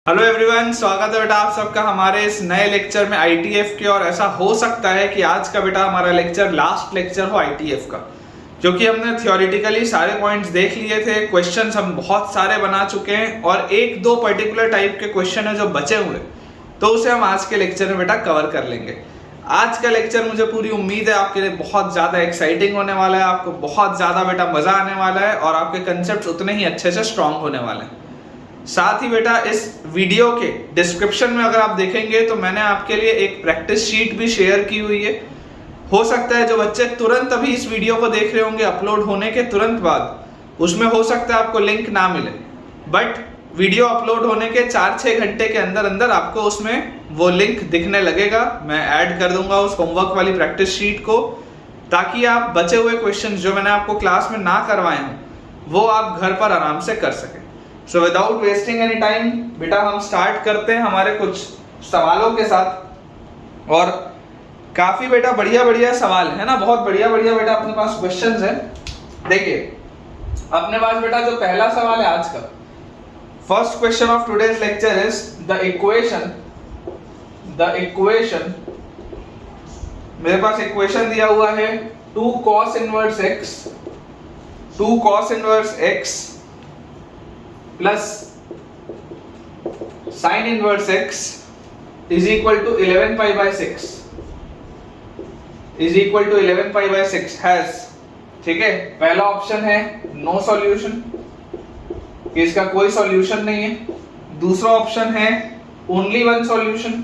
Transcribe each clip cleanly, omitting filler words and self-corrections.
Hello everyone, स्वागत है बेटा आप सबका हमारे इस नए लेक्चर में आईटीएफ के। और ऐसा हो सकता है कि आज का बेटा हमारा लेक्चर लास्ट लेक्चर हो आईटीएफ का, क्योंकि हमने थियोरेटिकली सारे पॉइंट्स देख लिए थे, क्वेश्चंस हम बहुत सारे बना चुके हैं और एक दो पर्टिकुलर टाइप के क्वेश्चन है जो बचे हुए, तो उसे हम आज के लेक्चर में बेटा कवर कर लेंगे। आज का लेक्चर मुझे पूरी उम्मीद है आपके लिए बहुत ज़्यादा एक्साइटिंग होने वाला है, आपको बहुत ज़्यादा बेटा मज़ा आने वाला है और आपके कंसेप्ट उतने ही अच्छे से स्ट्रांग होने वाले हैं। साथ ही बेटा इस वीडियो के डिस्क्रिप्शन में अगर आप देखेंगे तो मैंने आपके लिए एक प्रैक्टिस शीट भी शेयर की हुई है। हो सकता है जो बच्चे तुरंत अभी इस वीडियो को देख रहे होंगे अपलोड होने के तुरंत बाद, उसमें हो सकता है आपको लिंक ना मिले, बट वीडियो अपलोड होने के 4-6 घंटे के अंदर अंदर आपको उसमें वो लिंक दिखने लगेगा। मैं ऐड कर दूंगा उस होमवर्क वाली प्रैक्टिस शीट को, ताकि आप बचे हुए क्वेश्चन जो मैंने आपको क्लास में ना करवाए हों वो आप घर पर आराम से कर सकें। So without wasting any time बेटा हम स्टार्ट करते हैं हमारे कुछ सवालों के साथ। और काफी बेटा बढ़िया बढ़िया सवाल है ना, बहुत बढ़िया बढ़िया बेटा अपने पास क्वेश्चंस हैं। देखिए अपने पास बेटा जो पहला सवाल है आज का, first question of today's lecture is the equation मेरे पास इक्वेशन दिया हुआ है 2 cos inverse x plus sine inverse x is equal to 11 pi by 6 has, ठीक है। पहला ऑप्शन है नो सॉल्यूशन, कि इसका कोई सॉल्यूशन नहीं है। दूसरा ऑप्शन है ओनली वन सॉल्यूशन,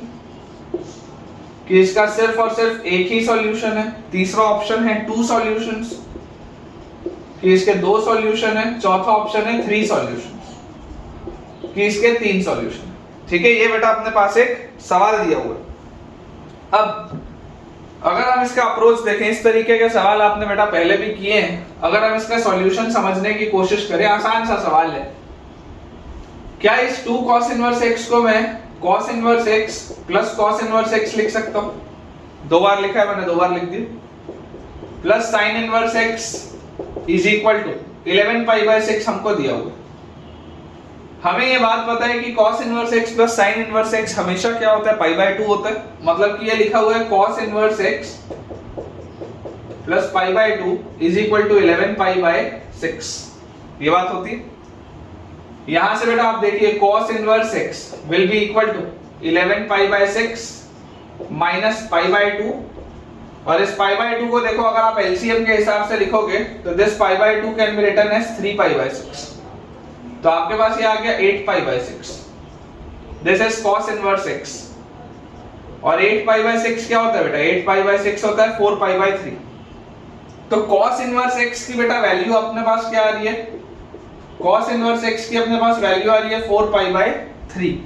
कि इसका सिर्फ और सिर्फ एक ही सॉल्यूशन है। तीसरा ऑप्शन है 2 सॉल्यूशंस, कि इसके 2 सॉल्यूशन है। चौथा ऑप्शन है 3 सॉल्यूशन, कि इसके 3 सॉल्यूशन। ठीक है, ये बेटा अपने पास एक सवाल दिया हुआ है। अब अगर हम इसका अप्रोच देखें, इस तरीके के सवाल आपने बेटा पहले भी किए हैं। अगर हम इसका सॉल्यूशन समझने की कोशिश करें, आसान सा सवाल है। क्या इस 2 cos इनवर्स x को मैं cos inverse x plus cos inverse x लिख सकता हूं? 2 बार लिखा है मैंने, 2 बार लिख दिया। Plus sin inverse x is equal to 11 pi by 6 हमको दिया हुआ है। हमें ये बात पता है कि cos inverse x plus sin inverse x हमेशा क्या होता है, पाई बाय 2 होता है। मतलब कि ये लिखा हुआ है cos inverse x plus pi by 2 is equal to 11 pi by 6। ये बात होती है। यहां से बेटा आप देखिए cos inverse x will be equal to 11 pi by 6 minus pi by 2, और इस पाई बाय 2 को देखो अगर आप एलसीएम के हिसाब से लिखोगे तो this pi by 2 can be written as 3 pi by 6। तो आपके पास ये आ गया 8 pi by 6। This is cos inverse x। और 8 पाई बाय 6 क्या होता है बेटा? 8 पाई बाय 6 होता है 4 पाई बाय 3। तो cos इनवर्स x की बेटा वैल्यू अपने पास क्या आ रही है? cos इनवर्स x की अपने पास वैल्यू आ रही है 4 पाई बाय 3।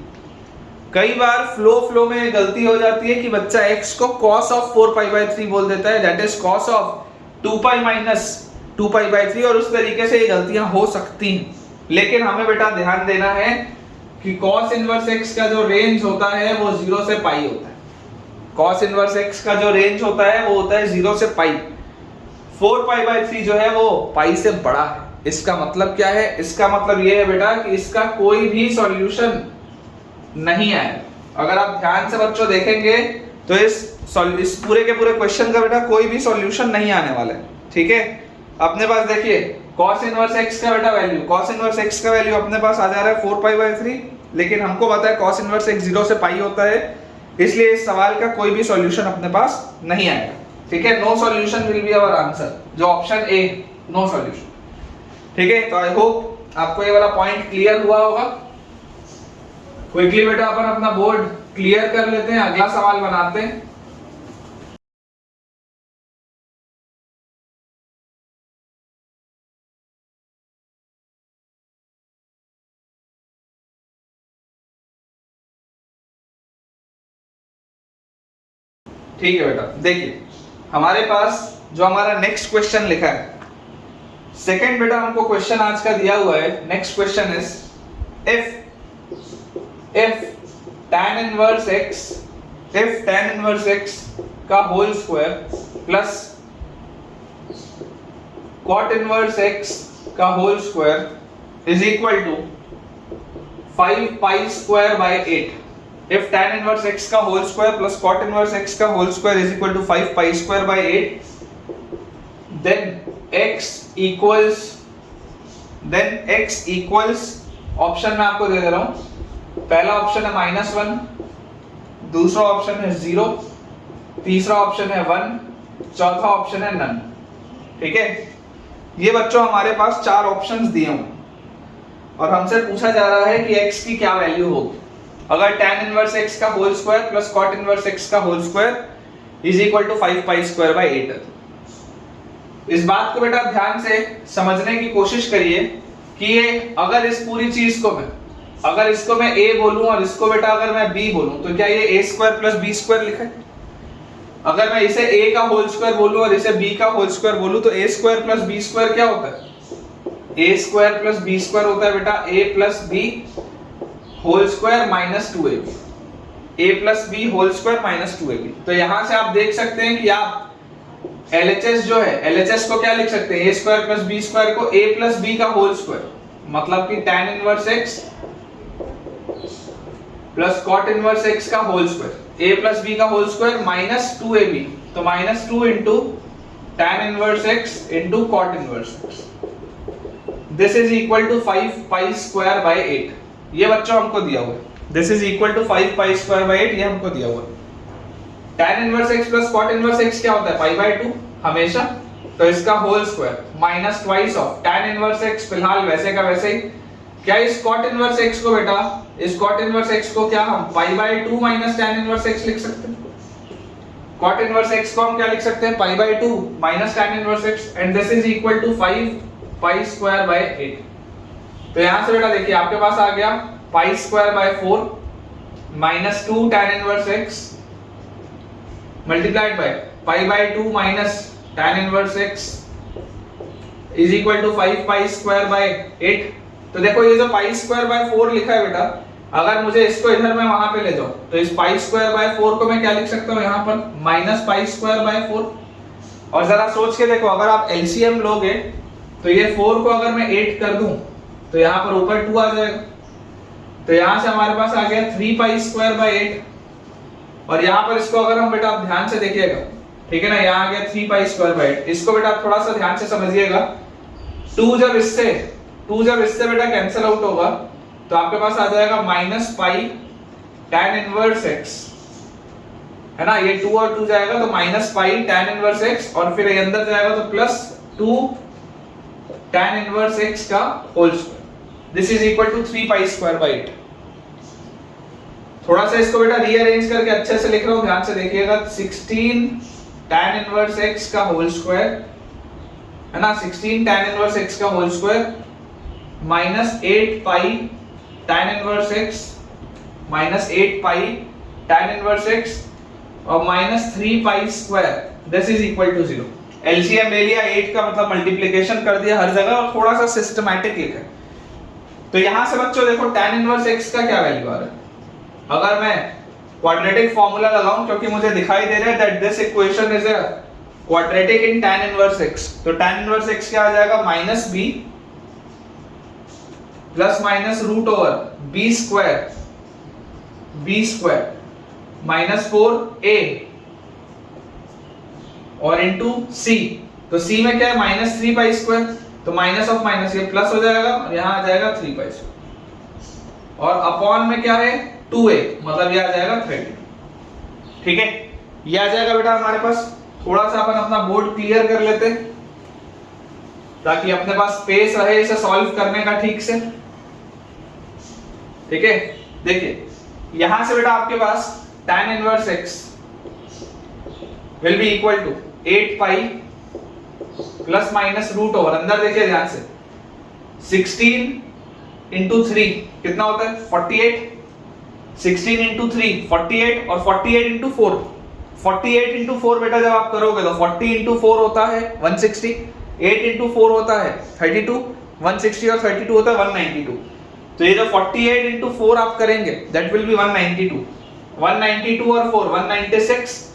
कई बार फ्लो में गलती हो जाती है कि बच्चा x को cos ऑफ 4 पाई बाय 3 बोल देता है, that is cos of 2 pi minus 2 pi by 3, और उस तरीके से ये गलतियां हो सकती हैं। लेकिन हमें बेटा ध्यान देना है कि cos इनवर्स x का जो रेंज होता है वो 0 से पाई होता है। cos इनवर्स x का जो रेंज होता है वो होता है 0 से पाई। 4 पाई बाय 3 जो है वो पाई से बड़ा है। इसका मतलब क्या है? इसका मतलब ये है बेटा कि इसका कोई भी सॉल्यूशन नहीं है। अगर आप ध्यान से बच्चों देखेंगे तो इस पूरे के पूरे क्वेश्चन का बेटा कोई भी सॉल्यूशन नहीं आने वाला है। ठीक है, अपने पास देखिए cos इनवर्स x का बेटा वैल्यू, cos इनवर्स x का वैल्यू अपने पास आ जा रहा है 4 पाई बाय 3, लेकिन हमको पता है cos इनवर्स x 0 से पाई होता है, इसलिए इस सवाल का कोई भी सॉल्यूशन अपने पास नहीं आएगा। ठीक है, no solution will be our answer, जो ऑप्शन ए नो सॉल्यूशन। ठीक है, तो आई होप आपको ये वाला पॉइंट क्लियर हुआ होगा। क्विकली बेटा अपन अपना बोर्ड क्लियर कर लेते हैं, अगला सवाल बनाते हैं। ठीक है बेटा, देखिए हमारे पास जो हमारा नेक्स्ट क्वेश्चन लिखा है, सेकंड बेटा हमको क्वेश्चन आज का दिया हुआ है। Next question is if tan inverse x का whole square plus cot inverse x का whole square is equal to 5 pi square by 8 if tan inverse x का whole square plus cot inverse x का whole square is equal to 5 pi square by 8 then x equals option मैं आपको दे रहा हूं। पहला option है -1, दूसरा option है 0, तीसरा ऑप्शन है 1, चौथा ऑप्शन है नन। ठीक है, ये बच्चों हमारे पास चार ऑप्शंस दिए हुए और हमसे पूछा जा रहा है कि x की क्या वैल्यू होगी अगर tan इनवर्स x का whole square plus cot inverse x का whole square is equal to 5 pi square by 8 है। इस बात को बेटा ध्यान से समझने की कोशिश करिए कि ये अगर इस पूरी चीज को अगर इसको मैं a बोलूं और इसको बेटा अगर मैं b बोलूं तो क्या ये a square plus b square लिखा है? अगर मैं इसे a का होल स्क्वायर बोलूं और इसे b का होल स्क्वायर बोलूं तो a square plus b square क्या होता है? a square plus b square होता है बेटा a plus b whole square minus 2ab, a plus b whole square minus 2ab। तो यहां से आप देख सकते हैं कि आप LHS जो है LHS को क्या लिख सकते हैं? a square plus b square को a प्लस b का होल स्क्वायर, मतलब कि tan inverse x plus cot inverse x का whole square, a plus b का होल स्क्वायर माइनस 2ab, तो minus 2 into tan inverse x into cot inverse x, this is equal to 5 pi square by 8। ये बच्चों हमको दिया हुआ है, this is equal to 5 pi square by 8, ये हमको दिया हुआ है। tan inverse x plus cot inverse x क्या होता है? पाई बाय 2 हमेशा, तो इसका whole square minus twice of tan inverse x, फिलहाल वैसे का वैसे ही। क्या इस cot इनवर्स x को बेटा, इस cot इनवर्स x को क्या हम पाई by 2 minus tan inverse x लिख सकते हैं? cot इनवर्स x को हम क्या लिख सकते हैं? Pi by 2 minus tan inverse x, and this is equal to 5 pi square by 8। तो यहां से बेटा देखिए आपके पास आ गया pi square by 4 minus 2 tan inverse x multiplied by pi by 2 minus tan inverse x is equal to 5 pi square by 8। तो देखो ये जो पाई स्क्वायर बाय 4 लिखा है बेटा, अगर मुझे इसको इधर मैं वहां पे ले जाऊं तो इस पाई स्क्वायर बाय 4 को मैं क्या लिख सकता हूं यहां पर? Minus pi square by 4। और जरा सोच के देखो, अगर आप एलसीएम लोगे तो ये 4 को अगर मैं 8 कर दूं तो यहां पर ऊपर 2 आ जाएगा, तो यहां से हमारे पास आ गया 3 पाई स्क्वायर बाय 8। और यहां पर इसको अगर हम बेटा आप ध्यान से देखिएगा, ठीक है ना, यहां आ गया 3 पाई स्क्वायर बाय 8। इसको बेटा आप थोड़ा सा ध्यान से समझिएगा, 2 जब इससे बेटा कैंसिल आउट होगा तो आपके पास आ जाएगा minus pi tan inverse x, है ना, ये 2 और 2 जाएगा तो minus pi tan inverse x, और फिर ये अंदर जाएगा तो प्लस 2 tan इनवर्स x का whole square, this is equal to 3 pi square by 8। थोड़ा सा इसको बेटा रीअरेंज करके अच्छे से लिख रहा हूं, ध्यान से देखिएगा। 16 tan इनवर्स x का होल स्क्वायर, है ना, 16 tan इनवर्स x का whole square minus 8 pi tan inverse x minus 8 pi tan inverse x और minus 3 pi square, this is equal to 0। LCM ले लिया, 8 का मतलब मल्टीप्लिकेशन कर दिया हर जगह और थोड़ा सा सिस्टमैटिक लिखा। तो यहां से बच्चों देखो tan इनवर्स x का क्या वैल्यू आ रहा है। अगर मैं क्वाड्रेटिक फार्मूला लगाऊं, क्योंकि मुझे दिखाई दे रहा है that this equation is a quadratic in tan inverse x, तो tan इनवर्स x क्या आ जाएगा? Minus b plus minus root over b square minus 4a और इनटू c, तो c में क्या है? माइनस 3 पाई स्क्वायर, तो माइनस ऑफ माइनस ये प्लस हो जाएगा और यहां आ जाएगा 3 पाई स्क्वायर, और अपॉन में क्या है? 2a, मतलब ये आ जाएगा 30। ठीक है, ये आ जाएगा बेटा हमारे पास। थोड़ा सा अपन अपना बोर्ड क्लियर कर लेते हैं ताकि अपने पास स्पेस रहे इसे सॉल्व करने का ठीक से। ठीक है, देखिए यहां से बेटा आपके पास tan inverse x will be equal to 8 pi plus minus root over, अंदर देखिए ध्यान से, 16 इंटू 3 कितना होता है? 48। 16 इंटू 3 48 और 48 इंटू 4, 48 इंटू 4 बेटा जब आप करोगे तो 40 इंटू 4 होता है 160, 8 इंटू 4 होता है 32, 160 और 32 होता है 192। तो ये जो 48 इंटू 4 आप करेंगे दैट विल बी 192, 192 और 4 196,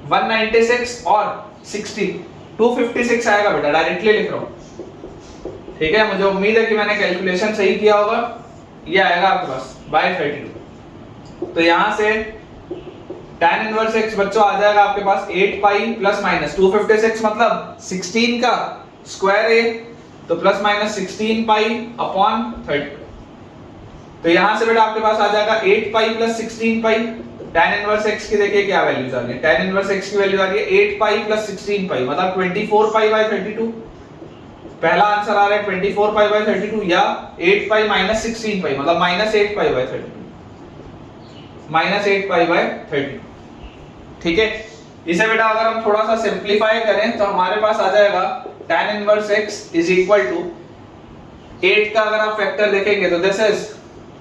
196 और 60 256 आएगा बेटा, डायरेक्टली लिख रहा हूं। ठीक है, मुझे उम्मीद है कि मैंने कैलकुलेशन सही किया होगा। ये आएगा आपके पास बाय 32। तो यहां से tan इनवर्स x बच्चों आ जाएगा आपके पास 8 पाई प्लस माइनस 256 मतलब 16 का स्क्वायर है, तो प्लस माइनस 16 पाई अपॉन 32। तो यहां से बेटा आपके पास आ जाएगा 8 पाई प्लस 16 पाई। tan इनवर्स x की देखिए क्या वैल्यूज आ रही है, tan इनवर्स x की वैल्यू आ रही है 8 पाई प्लस 16 पाई मतलब 24 पाई बाय 32। पहला आंसर आ रहा है 24 पाई बाय 32 या 8 पाई माइनस 16 पाई मतलब minus 8 pi bye 32, minus 8 pi bye 32। ठीक है, इसे बेटा अगर हम थोड़ा सा सिंपलीफाई करें तो हमारे पास आ जाएगा tan inverse x is equal to 8 का अगर आप फैक्टर देखेंगे तो दिस इज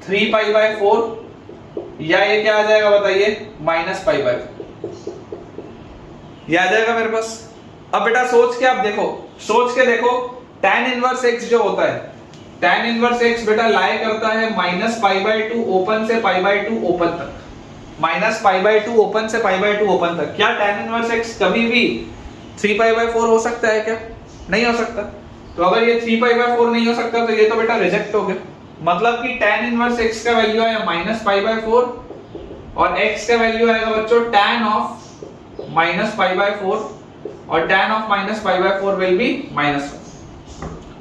3 पाई बाय 4 या ये क्या आ जाएगा बताइए माइनस पाई बाय 4, ये आ जाएगा मेरे पास। अब बेटा सोच के आप देखो, सोच के देखो tan इनवर्स x जो होता है, tan इनवर्स x बेटा लाई करता है माइनस पाई बाय 2 ओपन से पाई बाय 2 ओपन तक, माइनस पाई बाय 2 ओपन से पाई बाय 2 ओपन तक। क्या tan इनवर्स x कभी भी 3 पाई बाय 4 हो सकता है क्या? नहीं हो सकता। तो अगर ये 3 पाई बाय 4 नहीं हो सकता तो ये तो बेटा रिजेक्ट हो गया। मतलब कि tan इनवर्स x का वैल्यू आया माइनस पाई बाय 4 और x का वैल्यू आएगा बच्चों tan of minus pi by 4 और tan of minus pi by 4 will be minus 1।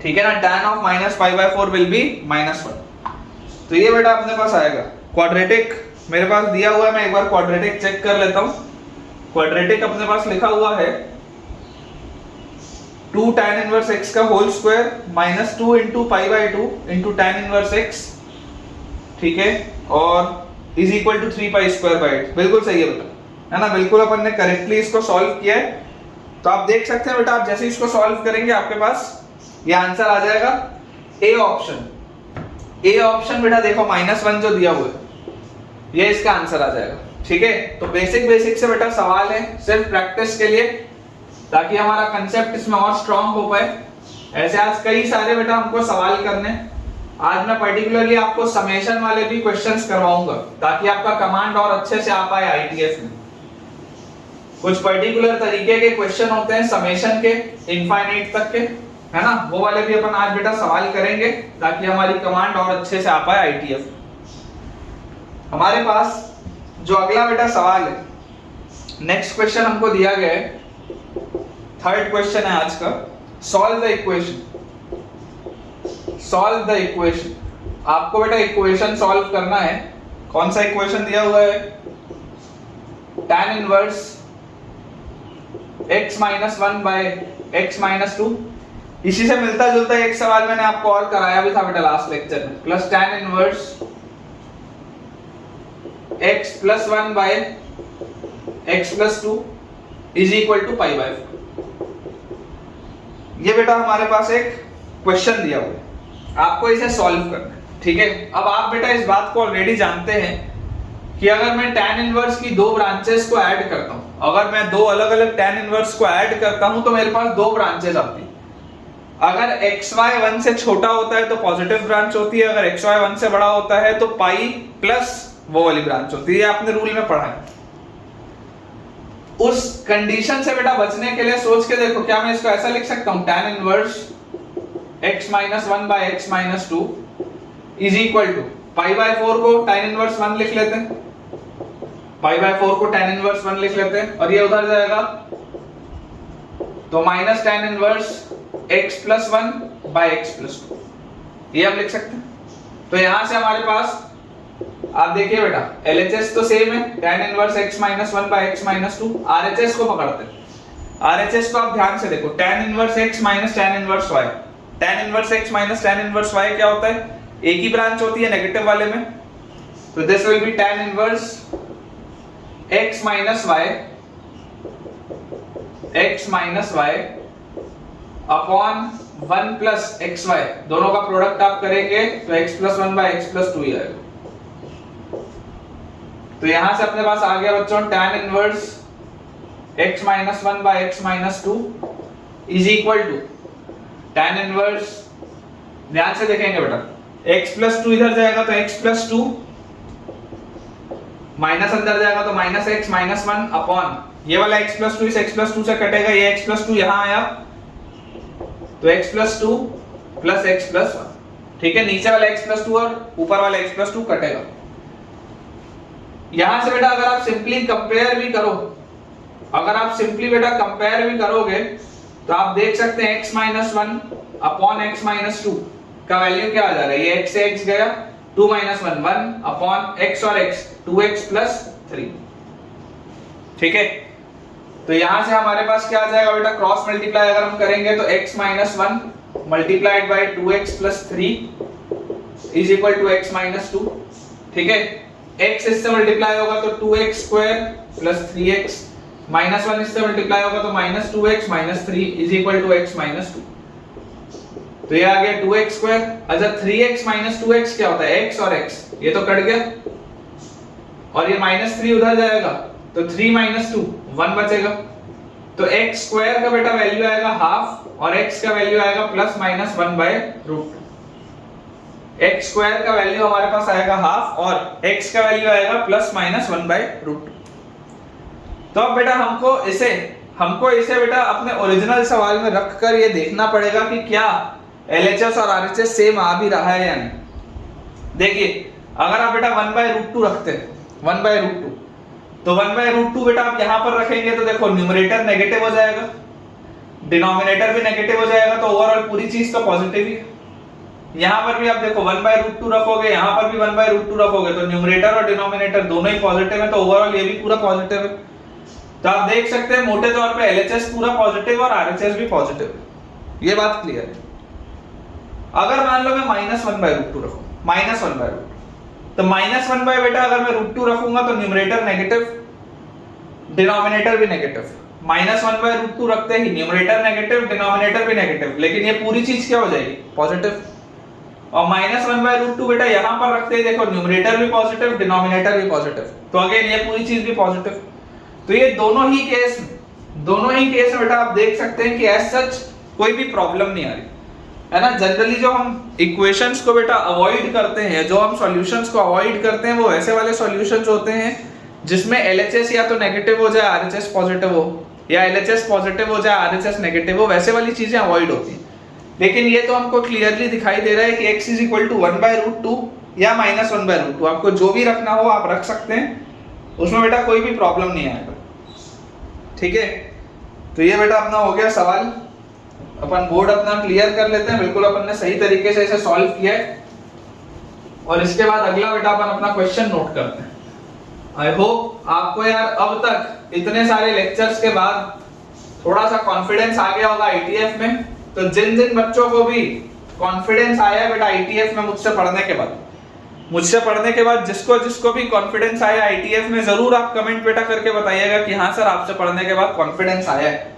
ठीक है ना, tan of minus pi by 4 will be minus 1। तो ये बेटा अपने पास आएगा क्वाड्रेटिक, मेरे पास दिया हुआ है, मैं एक बार क्वाड्रेटिक चेक कर लेता हूं। क्वाड्रेटिक अपने पास लिखा हुआ है 2 tan इनवर्स x का whole square minus 2 into pi by 2 into tan inverse x, ठीक है, और is equal to 3 pi square by 8। बिल्कुल सही है बेटा, है ना, बिल्कुल अपन ने करेक्टली इसको सॉल्व किया है। तो आप देख सकते हैं बेटा, आप जैसे इसको सॉल्व करेंगे आपके पास ये आंसर आ जाएगा ए ऑप्शन। ए ऑप्शन बेटा देखो -1 जो दिया हुआ है ये इसका आंसर आ जाएगा। ठीक है, तो बेसिक से बेटा सवाल है सिर्फ प्रैक्टिस के लिए, ताकि हमारा कंसेप्ट इसमें और स्ट्रांग हो पाए। ऐसे आज कई सारे बेटा हमको सवाल करने, आज मैं पर्टिकुलरली आपको समेशन वाले भी क्वेश्चंस करवाऊंगा ताकि आपका कमांड और अच्छे से आ पाए आईटीएफ में। कुछ पर्टिकुलर तरीके के क्वेश्चन होते हैं समेशन के इनफाइनाइट तक के, है ना, वो वाले भी अपन आज बेटा सवाल करेंगे ताकि हमारी कमांड और अच्छे से आ पाए आईटीएफ। हमारे पास जो अगला बेटा सवाल है, नेक्स्ट क्वेश्चन हमको दिया गया है, थर्ड क्वेश्चन है आज का। Solve the equation, solve the equation. आपको बेटा इक्वेशन सॉल्व करना है। कौन सा इक्वेशन दिया हुआ है? tan inverse x minus 1 by x minus 2। इसी से मिलता जुलता एक सवाल मैंने आपको और कराया भी था बेटा लास्ट लेक्चर में, plus tan inverse x plus 1 by x plus 2 is equal to pi by 4। ये बेटा हमारे पास एक क्वेश्चन दिया हुआ है, आपको इसे सॉल्व करना है। ठीक है, अब आप बेटा इस बात को ऑलरेडी जानते हैं कि अगर मैं tan इनवर्स की दो ब्रांचेस को ऐड करता हूं, अगर मैं दो अलग अलग tan इनवर्स को ऐड करता हूं तो मेरे पास दो ब्रांचेस आती हैं। अगर xy 1 से छोटा होता है तो पॉजिटिव ब्रांच होती है, अगर xy 1 से बड़ा होता है तो पाई प्लस वो वाली ब्रांच होती है। आपने रूल में पढ़ा है। उस कंडीशन से बेटा बचने के लिए सोच के देखो, क्या मैं इसको ऐसा लिख सकता हूं tan inverse x minus 1 by x minus 2 is equal to pi by 4 को tan इनवर्स 1 लिख लेते हैं, पाई बाय 4 को tan इनवर्स 1 लिख लेते हैं और ये उधर जाएगा तो minus tan inverse x plus 1 by x plus 2, ये हम लिख सकते हैं। तो यहां से हमारे पास आप देखिए बेटा LHS तो सेम है, tan inverse x minus 1 by x minus 2। RHS को पकड़ते हैं। RHS को आप ध्यान से देखो, tan inverse x minus tan inverse y। tan inverse x minus tan inverse y क्या होता है? एक ही ब्रांच होती है नेगेटिव वाले में, तो this will be tan inverse x माइनस y अपॉन 1 प्लस xy, दोनों का प्रोडक्ट आप करेंगे तो x plus 1 by x plus 2 ही आएगा। तो यहां से अपने पास आ गया बच्चों tan inverse x minus 1 by x minus 2 is equal to tan inverse, ध्यान से देखेंगे बेटा, x प्लस 2 इधर जाएगा तो x प्लस 2 माइनस अंदर जाएगा तो माइनस x माइनस 1 अपॉन ये वाला x प्लस 2 इस x प्लस 2 से कटेगा, ये x प्लस 2 यहां आया तो x plus 2 plus x plus 1। ठीक है, नीचे वाला x प्लस 2 और ऊपर वाला x प्लस 2 कटेगा। यहां से बेटा अगर आप सिंपली कंपेयर भी करो, अगर आप सिंपली बेटा कंपेयर भी करोगे तो आप देख सकते हैं x minus 1 upon x minus 2 का वैल्यू क्या आ जा रहा है, ये x से x गया, 2 माइनस 1 1 अपॉन x और x 2x प्लस 3। ठीक है, तो यहां से हमारे पास क्या आ जाएगा बेटा, क्रॉस मल्टीप्लाई अगर हम करेंगे तो x minus 1 multiplied by 2x plus 3 is equal to x minus 2। ठीक है, x इससे मल्टीप्लाई होगा तो 2x square plus 3x, minus 1 इससे मल्टीप्लाई होगा तो minus 2x minus 3 is equal to x minus 2। तो ये आ गया 2x स्क्वायर। अच्छा 3x माइनस 2x क्या होता है, x और x ये तो कट गया और ये माइनस 3 उधर जाएगा तो 3 माइनस 2 1 बचेगा। तो x स्क्वायर का बेटा वैल्यू आएगा हाफ और x का वैल्यू आएगा plus minus 1 by root. x square का वैल्यू हमारे पास आएगा हाफ और x का वैल्यू आएगा प्लस माइनस 1 बाय रूट। तो अब बेटा हमको इसे बेटा अपने ओरिजिनल सवाल में रखकर ये देखना पड़ेगा कि क्या LHS और RHS सेम आ भी रहा है या नहीं। देखिए अगर आप बेटा 1 बाय रूट 2 रखते हैं, 1 बाय रूट 2, तो 1 बाय रूट 2 बेटा आप यहां पर रखेंगे तो देखो न्यूमरेटर नेगेटिव हो जाएगा, डिनोमिनेटर भी नेगेटिव हो जाएगा, तो ओवरऑल पूरी चीज तो पॉजिटिव ही है। यहां पर भी आप देखो 1 बाय रूट 2 रखोगे, यहां पर भी 1 बाय रूट 2 रखोगे तो न्यूमरेटर और डिनोमिनेटर दोनों ही पॉजिटिव है, तो ओवरऑल ये भी पूरा पॉजिटिव है। तो आप देख सकते हैं मोटे तौर पे LHS पूरा पॉजिटिव और RHS भी पॉजिटिव है, ये बात क्लियर है। अगर मान लो मैं माइनस 1 बाय रूट 2 रखूं, माइनस 1 बाय रूट, तो माइनस 1 बाय बेटा अगर मैं रूट 2 रखूंगा तो न्यूमरेटर नेगेटिव, डिनोमिनेटर भी नेगेटिव। माइनस 1 बाय रूट 2 रखते ही न्यूमरेटर नेगेटिव, डिनोमिनेटर भी नेगेटिव, लेकिन ये पूरी चीज क्या हो जाएगी, पॉजिटिव। और माइनस 1 बाय रूट 2 बेटा यहां पर रखते ही देखो न्यूमरेटर भी पॉजिटिव, डिनोमिनेटर भी पॉजिटिव, तो अगेन ये पूरी चीज भी पॉजिटिव। तो ये दोनों ही केस में बेटा आप देख सकते हैं कि एज सच कोई भी प्रॉब्लम नहीं आ रही है ना। जनरली जो हम इक्वेशंस को बेटा अवॉइड करते हैं, जो हम सॉल्यूशंस को अवॉइड करते हैं, वो ऐसे वाले सॉल्यूशंस होते हैं जिसमें LHS या तो नेगेटिव हो जाए RHS पॉजिटिव हो, या LHS पॉजिटिव हो जाए RHS नेगेटिव हो, वैसे वाली चीजें अवॉइड होती हैं। लेकिन ये तो हमको क्लियरली दिखाई दे रहा है कि x is equal to 1 by root 2 या माइनस 1 बाय रूट 2, आपको जो भी रखना हो आप रख सकते हैं, उसमें बेटा कोई भी प्रॉब्लम नहीं आएगा। ठीक है, तो ये बेटा अपना हो गया सवाल, अपन बोर्ड अपना क्लियर कर लेते हैं। बिल्कुल अपन ने सही तरीके से इसे सॉल्व किया है और इसके बाद अगला बेटा अपन अपना क्वेश्चन नोट करते हैं। आई होप आपको यार अब तक इतने सारे लेक्चर्स के बाद थोड़ा सा कॉन्फिडेंस आ गया होगा ITF में। तो जिन जिन बच्चों को भी कॉन्फिडेंस आया है बेटा ITF में मुझसे पढ़ने के बाद जिसको भी कॉन्फिडेंस आया ITF में, जरूर आप कमेंट बेटा करके बताइएगा कि हाँ सर आपसे पढ़ने के बाद कॉन्फिडेंस आया है।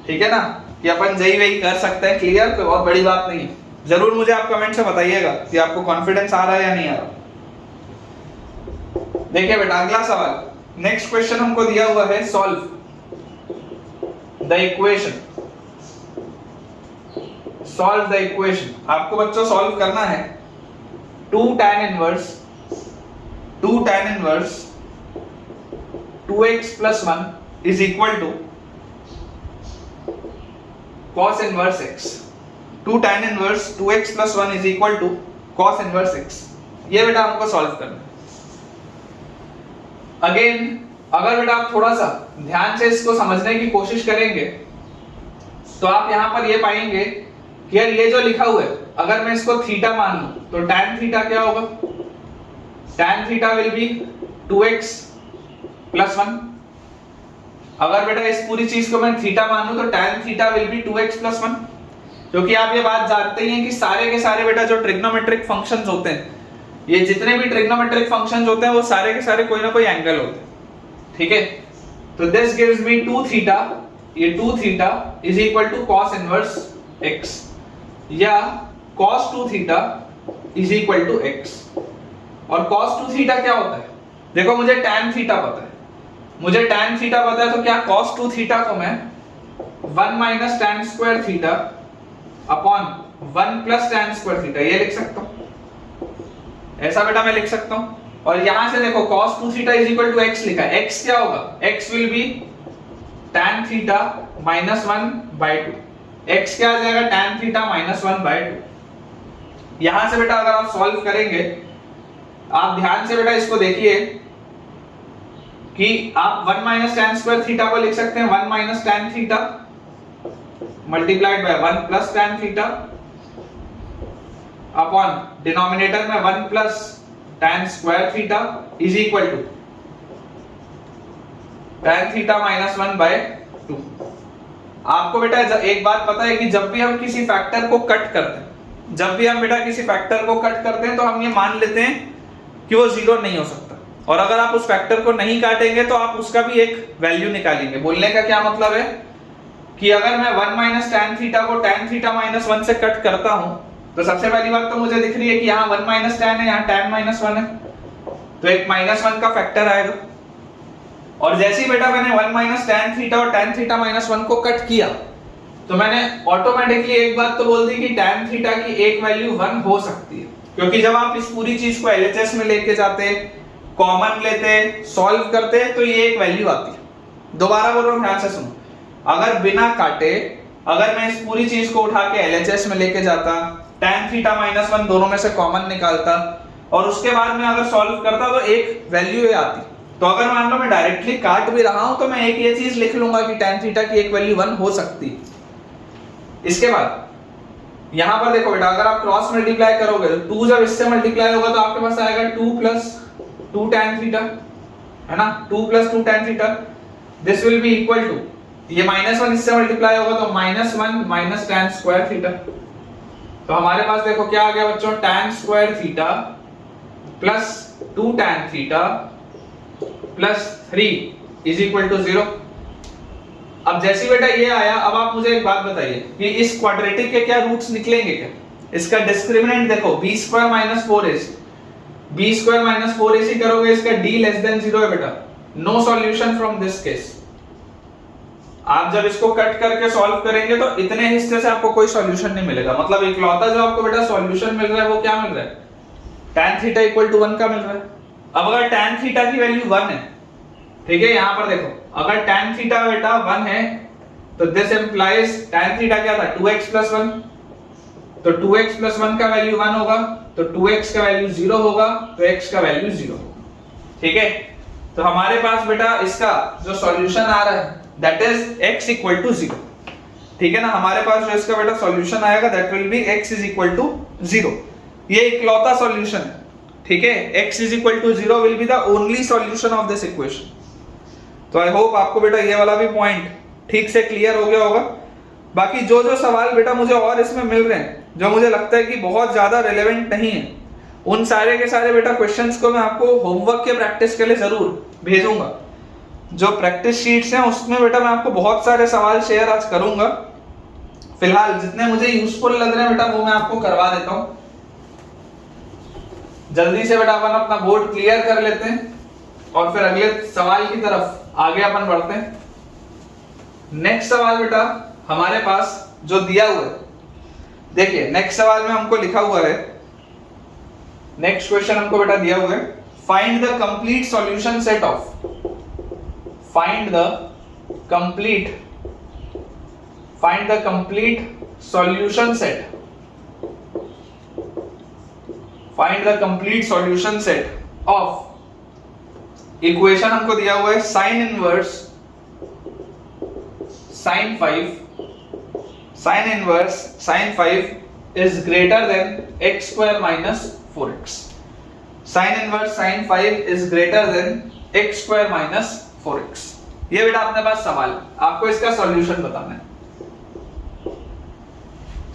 ठीक है ना, कि अपन जई वही कर सकते हैं, क्लियर, कोई बहुत बड़ी बात नहीं है। जरूर मुझे आप कमेंट से बताइएगा कि आपको कॉन्फिडेंस आ रहा है या नहीं आ रहा। देखिए बेटा अगला सवाल, नेक्स्ट क्वेश्चन हमको दिया हुआ है, सॉल्व द इक्वेशन। आपको बच्चों सॉल्व करना है 2 tan inverse 2x plus 1 is equal to cos inverse x। 2 tan inverse 2x plus 1 is equal to cos inverse x। ये बेटा हमको सॉल्व करना है। अगेन अगर बेटा आप थोड़ा सा ध्यान से इसको समझने की कोशिश करेंगे तो आप यहां पर ये पाएंगे कि यार ये जो लिखा हुआ है, अगर मैं इसको थीटा मान लूं तो tan थीटा क्या होगा, tan theta will be 2x plus 1। अगर बेटा इस पूरी चीज को मैं थीटा मान लूं तो tan theta will be 2x plus 1। क्योंकि आप ये बात जानते ही हैं कि सारे के सारे बेटा जो ट्रिग्नोमेट्रिक फंक्शंस होते हैं, ये जितने भी ट्रिग्नोमेट्रिक फंक्शंस होते हैं वो सारे के सारे कोई ना कोई एंगल होते हैं। ठीक है, तो दिस गिव्स मी 2 थीटा, ये 2 theta is equal to cos inverse x, या cos 2 theta is equal to x। और cos 2 थीटा क्या होता है, देखो मुझे tan थीटा पता है, तो क्या cos 2 थीटा को मैं 1 minus tan square theta upon 1 plus tan square theta ये लिख सकता हूं, ऐसा बेटा मैं लिख सकता हूं। और यहां से देखो cos 2 theta is equal to x लिखा है, x क्या होगा, x will be tan theta minus 1 by 2। x क्या आ जाएगा, tan थीटा माइनस 1 बाय 2। यहां से बेटा अगर आप सॉल्व करेंगे, आप ध्यान से बेटा इसको देखिए कि आप 1 माइनस tan स्क्वायर थीटा को लिख सकते हैं 1 minus tan theta multiplied by 1 plus tan theta upon denominator में 1 plus tan square theta is equal to tan theta minus 1 by 2। आपको बेटा एक बात पता है कि जब भी हम किसी फैक्टर को कट करते हैं, जब भी हम बेटा किसी फैक्टर को कट करते हैं तो हम ये मान लेते हैं कि वो जीरो नहीं हो सकता, और अगर आप उस फैक्टर को नहीं काटेंगे तो आप उसका भी एक वैल्यू निकालेंगे। बोलने का क्या मतलब है कि अगर मैं 1 माइनस tan थीटा को tan थीटा माइनस 1 से कट करता हूं तो सबसे पहली बात तो मुझे दिख रही है कि यहाँ 1 माइनस tan है, यहाँ tan माइनस 1 है, तो एक माइनस 1 का फैक्टर आएगा। और जैसे ही बेटा मैंने 1 माइनस tan थीटा और tan थीटा माइनस 1 को कट किया तो मैंने ऑटोमेटिकली एक बात तो बोल दी कि tan थीटा की एक वैल्यू 1 हो सकती है, क्योंकि जब आप इस पूरी चीज को एलएचएस में लेके जाते, कॉमन लेते, सॉल्व करते तो ये एक वैल्यू आती है। दोबारा बोल रहा हूं, ध्यान से सुनो, अगर बिना काटे अगर मैं इस पूरी चीज को उठा के एलएचएस में लेके जाता, tan थीटा माइनस 1 दोनों में से कॉमन निकालता और उसके बाद में अगर सॉल्व करता तो एक वैल्यू ये आती। तो अगर मान लो मैं डायरेक्टली काट भी रहा हूं तो मैं एक ये चीज लिख लूंगा कि tan थीटा की एक वैल्यू 1 हो सकती है। इसके बाद यहां पर देखो बेटा, अगर आप क्रॉस मल्टीप्लाई करोगे तो 2 जब इससे मल्टीप्लाई होगा तो आपके पास आएगा 2 प्लस 2 tan थीटा, है ना, 2 plus 2 tan theta, this will be equal to, ये माइनस 1 इससे मल्टीप्लाई होगा तो minus 1 minus tan square theta. तो हमारे पास देखो क्या आ गया बच्चों, tan square theta plus 2 tan theta plus 3 is equal to 0। अब जैसे बेटा ये आया, अब आप मुझे एक बात बताइए कि इस क्वाड्रेटिक के क्या रूट्स निकलेंगे क्या? इसका डिस्क्रिमिनेंट देखो b square minus 4ac, b square minus 4ac करोगे, इसका d लेस देन 0 है बेटा, no solution from this case. आप जब इसको कट करके सॉल्व करेंगे तो इतने हिस्से से आपको कोई सॉल्यूशन नहीं मिलेगा, मतलब इकलौता जो आपको बेटा सॉल्यूशन मिल रहा है वो क्या मिल रहा है, tan थीटा इक्वल टू 1 का मिल रहा है। अब अगर tan थीटा की वैल्यू 1 है, ठीक है, यहां पर देखो अगर tan थीटा बेटा 1 है तो दिस इंप्लाइज tan थीटा क्या था 2x प्लस 1, तो 2x प्लस 1 का वैल्यू 1 होगा तो 2x का वैल्यू 0 होगा तो x का वैल्यू 0 होगा। ठीक है, तो हमारे पास बेटा इसका जो सॉल्यूशन आ रहा है that is x equal to 0। ठीक है ना, हमारे पास जो इसका बेटा सॉल्यूशन आएगा that will be x is equal to 0। ये इकलौता सॉल्यूशन है, ठीक है, x is equal to 0 will be the only solution of this equation. तो आई होप आपको बेटा ये वाला भी पॉइंट ठीक से क्लियर हो गया होगा। बाकी जो जो सवाल बेटा मुझे और इसमें मिल रहे हैं जो मुझे लगता है कि बहुत ज्यादा रिलेवेंट नहीं है, उन सारे के सारे बेटा क्वेश्चंस को मैं आपको होमवर्क के प्रैक्टिस के लिए जरूर भेजूंगा। जो प्रैक्टिस शीट्स हैं उसमें बेटा मैं आपको बहुत सारे सवाल शेयर आज करूंगा। फिलहाल जितने मुझे यूजफुल लग रहे हैं बेटा वो मैं आपको करवा देता हूं। जल्दी से बेटा अपन अपना बोर्ड क्लियर कर लेते हैं और फिर अगले सवाल की तरफ आगे अपन बढ़ते हैं। नेक्स्ट सवाल बेटा हमारे पास जो दिया हुआ है, देखिए नेक्स्ट सवाल में हमको लिखा हुआ है, नेक्स्ट क्वेश्चन हमको बेटा दिया हुआ है, find the complete solution set of, find the complete solution set, find the complete solution set of, equation हमको दिया हुआ है sine inverse sine 5 is greater than x square minus 4x। Sine inverse sine 5 is greater than x square minus 4x। ये बेटा अपने पास सवाल है, आपको इसका सॉल्यूशन बताना है।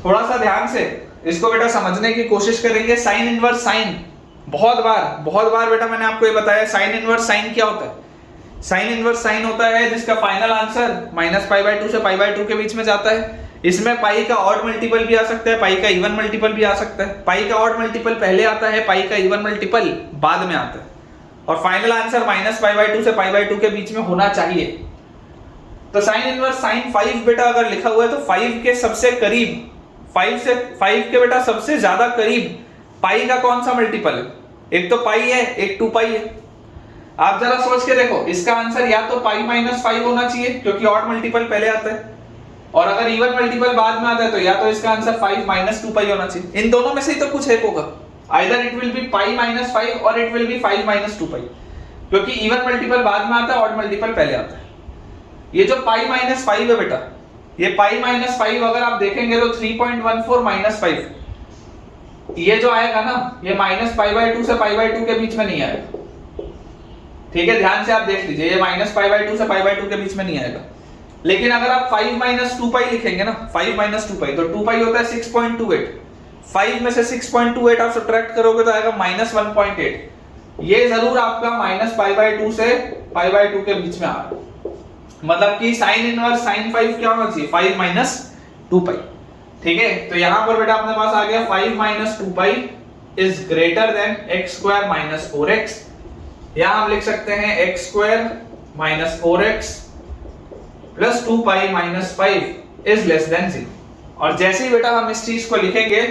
थोड़ा सा ध्यान से इसको बेटा समझने की कोशिश करेंगे। साइन इनवर्स साइन बहुत बार बेटा मैंने आपको ये बताया, साइन इनवर्स साइन क्या होता है? साइन इनवर्स साइन होता है जिसका फाइनल आंसर -π/2 से π/2 के बीच में जाता है। इसमें पाई का ऑड मल्टीपल भी आ सकता है, पाई का इवन मल्टीपल भी आ सकता है। पाई का ऑड मल्टीपल पहले आता है, पाई का इवन मल्टीपल बाद में आता है, और फाइनल आंसर -π/2 से π/2 के बीच में होना चाहिए। तो साइन इनवर्स साइन 5 बेटा अगर लिखा हुआ है तो 5 के सबसे करीब, 5 के बेटा सबसे ज्यादा करीब पाई का कौन सा मल्टीपल है? एक तो पाई है, एक 2π है। आप जरा सोच के देखो, इसका आंसर या तो π - 5 होना चाहिए क्योंकि ऑड मल्टीपल पहले आता है, और अगर इवन मल्टीपल बाद में आता है तो या तो इसका आंसर 5 माइनस 2 पाई होना चाहिए। इन दोनों में से ही तो कुछ एक होगा, either it will be pi minus 5 और इट विल बी 5 माइनस 2 पाई, क्योंकि इवन मल्टीपल बाद में आता है, ऑड मल्टीपल पहले आता है। ये जो पाई माइनस 5 है बेटा, ये पाई माइनस 5 अगर आप देखेंगे तो 3.14 माइनस 5, ये जो आएगा ना ये माइनस पाई बाय 2 से पाई बाय 2 के बीच में नहीं आएगा। ठीक है, ध्यान से आप देख लीजिए, ये माइनस पाई बाय 2 से पाई बाय 2 के बीच में नहीं आएगा। लेकिन अगर आप 5 माइनस 2 पाई लिखेंगे ना, 5 माइनस 2 पाई, तो 2 पाई होता है 6.28, 5 में से 6.28 आप सब्ट्रैक्ट करोगे तो आएगा माइनस 1.8। ये जरूर आपका माइनस पाई बाय 2 से पाई बाय 2 के बीच में आ रहा है, मतलब कि साइन इनवर्स साइन 5 क्या होना चाहिए, 5 माइनस 2 पाई। ठीक है, तो यहां पर बेटा अपने पास आ गया 5 minus 2 pi is greater than x square minus 4x। यहां हम लिख सकते हैं x square minus 4x plus 2 pi minus 5 is less than 0। और जैसे ही बेटा हम इस चीज को लिखेंगे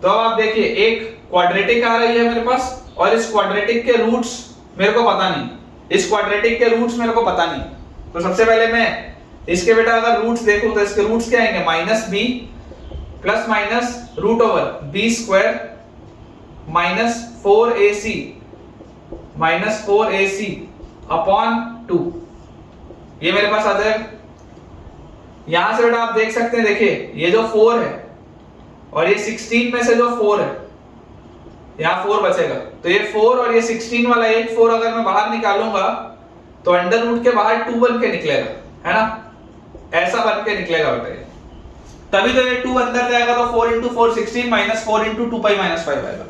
तो अब आप देखिए एक क्वाड्रेटिक आ रही है मेरे पास, और इस क्वाड्रेटिक के रूट्स मेरे को पता नहीं, इस क्वाड्रेटिक के रूट्स मेरे को पता नहीं। तो सबसे पहले मैं इसके बेटा अगर रूट्स देखूं तो इसके रूट्स क्या आएंगे, minus b plus minus root over b square minus 4ac minus 4ac upon 2, ये मेरे पास आ जाएगा। यहां से बेटा आप देख सकते हैं, देखिए ये जो 4 है और ये 16 में से जो 4 है, यहां 4 बचेगा, तो ये 4 और ये 16 वाला एक 4 अगर मैं बाहर निकालूंगा तो अंडर रूट के बाहर 2 बन के निकलेगा, है ना, ऐसा बन के निकलेगा बेटा ये। तभी तो ये 2 अंदर जाएगा तो 4 into 4 16 minus 4 into 2 pi minus 5 आएगा।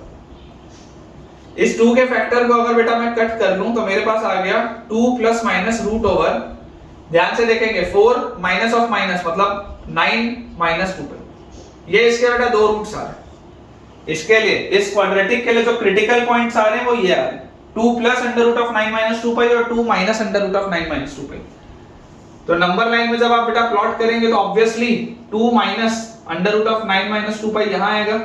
इस 2 के फैक्टर को अगर बेटा मैं कट कर लूं तो मेरे पास आ गया 2 प्लस माइनस रूट ओवर, ध्यान से देखेंगे 4 माइनस ऑफ माइनस मतलब 9 माइनस 2 पाई। ये इसके बेटा दो रूट्स आ रहे हैं। इसके लिए इस क्वाड्रेटिक के लिए जो क्रिटिकल पॉइंट्स आ रहे हैं वो ये आ रहे हैं, 2 plus under root of 9 minus 2 pi और 2 minus under root of 9 minus 2 pi. तो नंबर लाइन में जब आप बेटा प्लॉट करेंगे तो obviously 2 minus under root of 9 minus 2 pi यहां आएगा,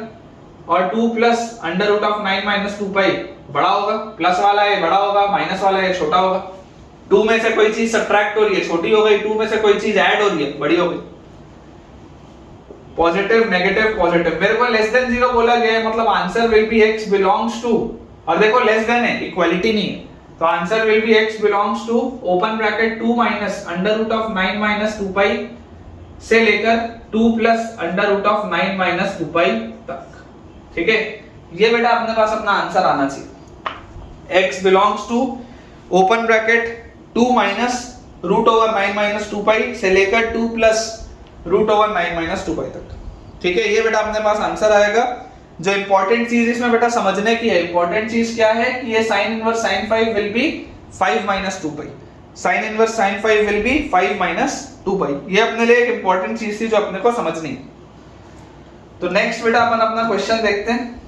और 2 plus under root of 9 minus 2 pi बड़ा होगा, प्लस वाला है बड़ा होगा, माइनस वाला है छोटा होगा। 2 में से कोई चीज सब्ट्रैक्ट हो रही है छोटी हो गई, 2 में से कोई चीज ऐड हो रही है बड़ी हो गई। पॉजिटिव नेगेटिव पॉजिटिव, मेरे को लेस देन 0 बोला गया है, मतलब answer will be x belongs to, और देखो लेस देन है, इक्वालिटी नहीं है, तो answer will be x belongs to open bracket 2 minus under root of 9 minus 2 pi से लेकर 2 plus under root of 9 minus 2 pi तक। ठीक है, ये बेटा अपने पास अपना आंसर आना चाहिए, x belongs to open bracket 2 minus root over 9 minus 2 pi से लेकर 2 plus root over 9 minus 2 pi तक। ठीक है, ये बेटा अपने पास आंसर आएगा। जो इंपॉर्टेंट चीज इसमें बेटा समझने की है, इंपॉर्टेंट चीज क्या है कि ये sin inverse sin 5 will be 5 minus 2 pi, sin inverse sin 5 will be 5 minus 2 पाई। ये अपने लिए एक इंपॉर्टेंट चीज थी जो अपने को समझनी है। तो नेक्स्ट बेटा अपन अपना क्वेश्चन देखते हैं,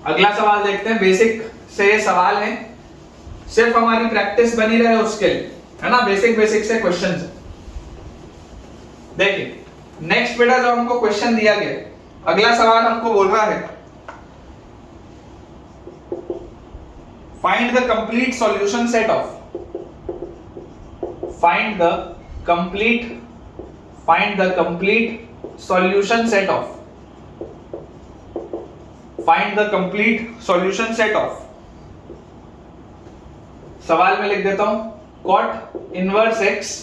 अगला सवाल देखते हैं। बेसिक से ये सवाल है, सिर्फ हमारी प्रैक्टिस बनी रहे उसके लिए, है ना, बेसिक से क्वेश्चन। देखिए नेक्स्ट बेटा जो हमको क्वेश्चन दिया गया, अगला सवाल हमको बोल रहा है find the complete solution set of, find the complete solution set of, find the complete solution set of. सवाल में लिख देता हूं, cot इनवर्स x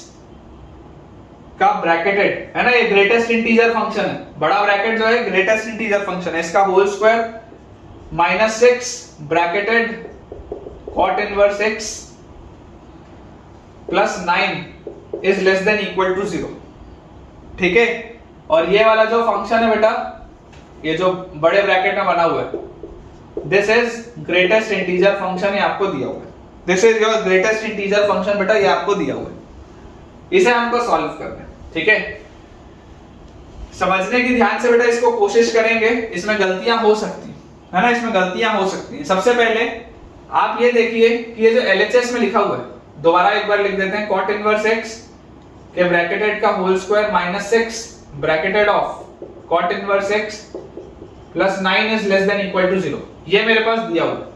का ब्रैकेटेड, है ना, ये ग्रेटेस्ट इंटीजर फंक्शन है, बड़ा ब्रैकेट जो है ग्रेटेस्ट इंटीजर फंक्शन है, इसका whole square minus 6 bracketed cot inverse x plus 9 is less than equal to 0। ठीक है, और ये वाला जो फंक्शन है बेटा, ये जो बड़े ब्रैकेट में बना हुआ है, this is greatest integer function, ये आपको दिया हुआ है, this is your greatest integer function बेटा, ये आपको दिया हुआ है, इसे हमको सॉल्व करना है। ठीक है, समझने की ध्यान से बेटा इसको कोशिश करेंगे, इसमें गलतियां हो सकती है ना, इसमें गलतियां हो सकती हैं। सबसे पहले आप ये देखिए कि ये जो LHS में लिखा हुआ है, दोबारा एक बार लिख देते हैं, cot इनवर्स x के ब्रैकेटेड का whole square minus 6 bracketed of cot inverse x plus 9 is less than equal to 0, ये मेरे पास दिया हुआ है।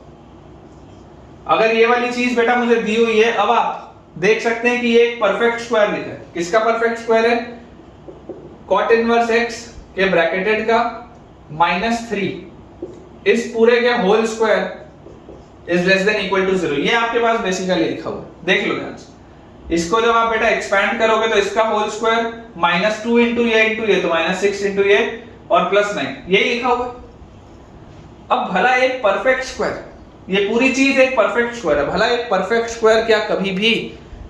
अगर ये वाली चीज बेटा मुझे दी हुई है, अब आप देख सकते हैं कि ये एक परफेक्ट स्क्वायर लिखा है, किसका परफेक्ट स्क्वायर है, कॉट इनवर्स एक्स के ब्रैकेटेड का -3 इस पूरे के whole square is less than equal to 0। ये आपके पास बेसिकली लिखा हुआ है, देख लो ध्यान से। इसको जब आप बेटा एक्सपैंड करोगे तो इसका होल स्क्वायर -2 इंटू ये तो -6 इंटू ये और +9, यही लिखा हुआ है। अब भला एक परफेक्ट स्क्वायर, ये पूरी चीज एक परफेक्ट स्क्वायर है, भला एक परफेक्ट स्क्वायर क्या कभी भी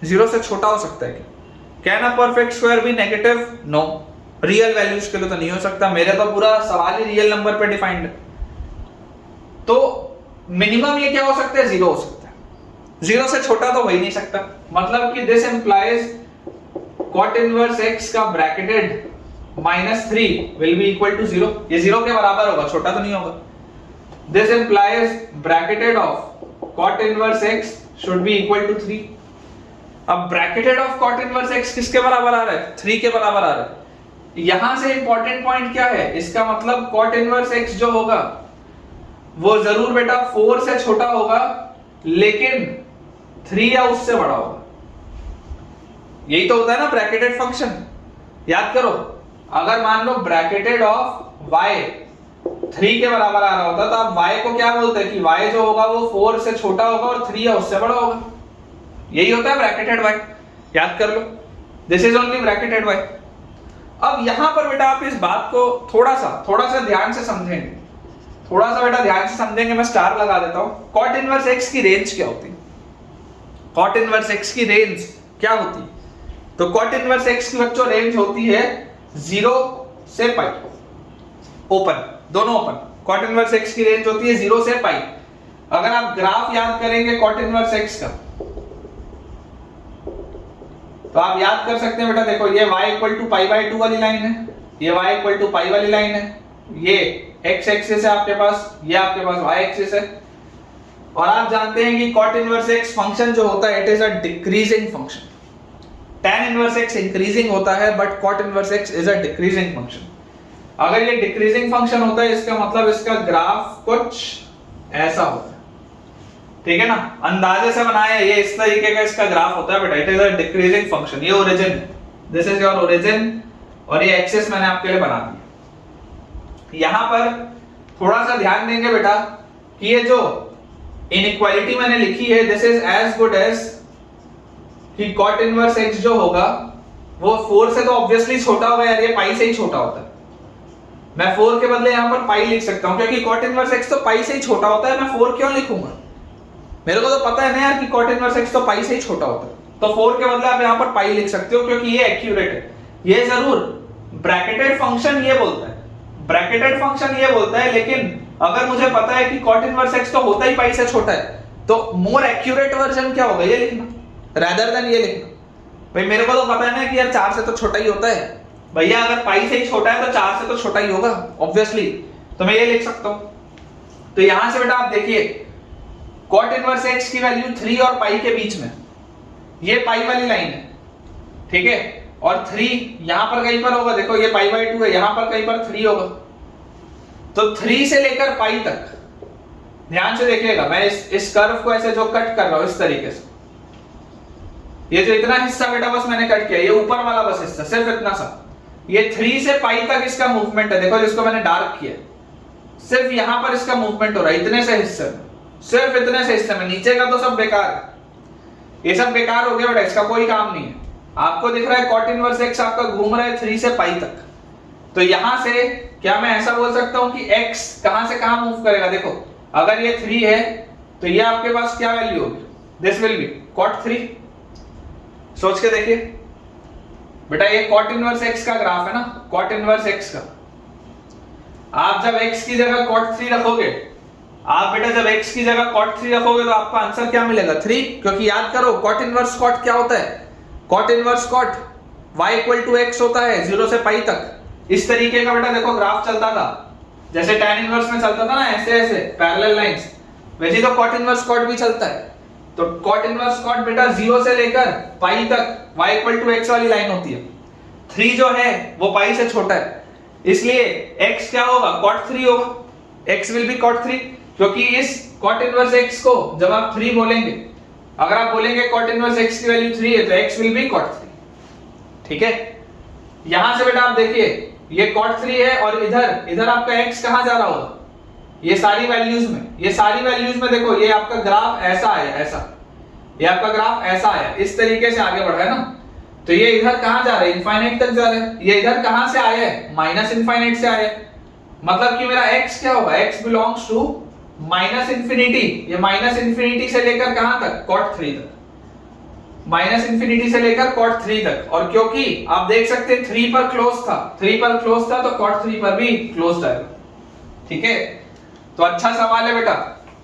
0 से छोटा हो सकता है क्या? Can a perfect square be negative? No, real values के लिए तो नहीं हो सकता। मेरा तो पूरा सवाल ही रियल नंबर पे डिफाइंड है। तो मिनिमम ये क्या हो सकता है? 0 हो सकता है। 0 से छोटा तो हो ही नहीं सकता। मतलब कि this implies cot inverse x का bracketed -3 will be equal to 0। ये 0 के बराबर होगा, छोटा तो नहीं होगा। This implies bracketed of cot inverse x should be equal to 3। अब bracketed of cot inverse x किसके बराबर आ रहा है? 3 के बराबर आ रहा है। यहां से इंपॉर्टेंट पॉइंट क्या है? इसका मतलब कॉट इनवर्स एक्स जो होगा वो जरूर बेटा 4 से छोटा होगा, लेकिन 3 या उससे बड़ा होगा। यही तो होता है ना ब्रैकेटेड फंक्शन। याद करो, अगर मान लो ब्रैकेटेड ऑफ y 3 के बराबर आ रहा होता तो आप y को क्या बोलते हैं कि y जो होगा वो 4 से छोटा होगा और 3 या उससे बड़ा होगा। यही होता है ब्रैकेटेड y। याद कर लो, this is only bracketed y। अब यहां पर बेटा आप इस बात को थोड़ा सा ध्यान से समझेंगे, थोड़ा सा बेटा ध्यान से समझेंगे। मैं स्टार लगा देता हूं। कॉट इनवर्स x की रेंज क्या होती है? कॉट इनवर्स x की रेंज क्या होती है? तो कॉट इनवर्स x की बच्चों रेंज होती है 0 से पाई, ओपन, दोनों ओपन। कॉट इनवर्स x की रेंज होती है 0 से पाई। अगर आप ग्राफ याद करेंगे कॉट इनवर्स x का, तो आप याद कर सकते हैं बेटा, देखो ये y इक्वल टू π/2 वाली लाइन है, ये y इक्वल टू पाई वाली लाइन है, ये x एक्सिस है आपके पास, ये आपके पास y एक्सिस है। और आप जानते हैं कि cot इनवर्स x फंक्शन जो होता है it is a decreasing function. tan inverse x increasing होता है but cot inverse x is a decreasing function. अगर ये डिक्रीजिंग फंक्शन होता है इसका मतलब इसका ग्राफ कुछ ऐसा होता है, ठीक है ना। अंदाजे से बनाया, ये इस तरीके का इसका ग्राफ होता है बेटा। It is a decreasing function. ये origin, this is your origin, और ये एक्सिस मैंने आपके लिए बना दिया। यहां पर थोड़ा सा ध्यान देंगे बेटा कि ये जो इनइक्वालिटी मैंने लिखी है this is as good as कि cot इनवर्स x जो होगा वो 4 से तो ऑब्वियसली छोटा होगा यार, ये पाई से ही छोटा होता है। मैं 4 के बदले यहां पर पाई लिख सकता हूं क्योंकि cot इनवर्स x तो पाई से ही छोटा होता है। मैं 4 क्यों लिखूंगा? मेरे को तो पता है ना यार कि cot इनवर्स x तो पाई से ही छोटा होता है, तो 4 के बदले आप यहां पर पाई लिख सकते हो क्योंकि ये एक्यूरेट है। ये जरूर ब्रैकेटेड फंक्शन ये बोलता है, ब्रैकेटेड फंक्शन ये बोलता है, लेकिन अगर मुझे पता है कि cot इनवर्स x तो होता ही पाई से छोटा है, तो मोर एक्यूरेट वर्जन क्या होगा? ये लिखना rather than ये लिखना। भाई मेरे को तो पता है ना कि यार 4 से तो छोटा ही होता है भैया, अगर पाई से ही छोटा है तो 4 से तो छोटा ही होगा ऑब्वियसली, तो मैं ये लिख सकता हूं। तो यहां से बेटा आप देखिए cot इनवर्स x की वैल्यू 3 और पाई के बीच में, ये पाई वाली लाइन है, ठीक है, और 3 यहां पर कहीं पर होगा, देखो ये π/2 है, यहां पर कहीं पर 3 होगा। तो 3 से लेकर पाई तक ध्यान से देखिएगा, मैं इस कर्व को ऐसे जो कट कर रहा हूं इस तरीके से, ये जो इतना हिस्सा बेटा बस मैंने कट किया, ये ऊपर वाला बस हिस्सा सिर्फ इतना सा, ये 3 से पाई तक इसका मूवमेंट है। देखो जिसको मैंने डार्क किया, सिर्फ यहां पर इसका मूवमेंट हो रहा है इतने से हिस्से में, सिर्फ इतने से हिस्से में। नीचे का तो सब बेकार है, ये सब बेकार हो गया बेटा, इसका कोई काम नहीं है। आपको दिख रहा है cot इनवर्स x आपका घूम रहा है 3 से पाई तक। तो यहां से क्या मैं ऐसा बोल सकता हूं कि x कहां से कहां मूव करेगा? देखो अगर ये 3 है तो ये आपके पास क्या वैल्यू होगी? This will B cot 3। सोच के देखिए बेटा, ये cot इनवर्स x का ग्राफ है ना, cot इनवर्स x का। आप जब x की जगह cot 3 रखोगे, आप बेटा जब x की जगह cot 3 रखोगे तो आपका आंसर क्या मिलेगा? 3, क्योंकि याद करो cot इनवर्स cot क्या होता है? cot inverse cot y equal to x होता है 0 से पाई तक। इस तरीके का बेटा देखो ग्राफ चलता था, जैसे tan इनवर्स में चलता था ना, ऐसे ऐसे पैरेलल लाइंस, वैसे ही तो cot इनवर्स cot भी चलता है। तो cot इनवर्स cot बेटा 0 से लेकर पाई तक y इक्वल टू x वाली लाइन होती है। 3 जो है वो पाई से छोटा है, इसलिए x क्या होगा? cot 3 होगा, x विल बी cot 3, क्योंकि इस cot इनवर्स x को जब आप 3 बोलेंगे, अगर आप बोलेंगे cot इनवर्स x की वैल्यू 3 है तो x विल बी cot 3, ठीक है। यहां से बेटा आप देखिए ये cot 3 है और इधर इधर आपका x कहां जा रहा होगा, ये सारी वैल्यूज में, ये सारी वैल्यूज में देखो ये आपका ग्राफ ऐसा आया, ऐसा ये आपका ग्राफ ऐसा आया, इस तरीके से आगे बढ़ रहा है ना। तो ये इधर कहां जा रहा है, इनफाइनाइट तक जा रहा है। ये इधर कहां से आया है, माइनस इनफाइनाइट से आया है। मतलब कि मेरा x क्या होगा, x belongs to minus infinity, ये माइनस इंफिनिटी से लेकर कहां तक, cot 3 तक, माइनस इंफिनिटी से लेकर cot 3 तक। और क्योंकि आप देख सकते हैं 3 पर क्लोज था, 3 पर क्लोज था तो cot 3 पर भी क्लोज आएगा। ठीक है, तो अच्छा सवाल है बेटा,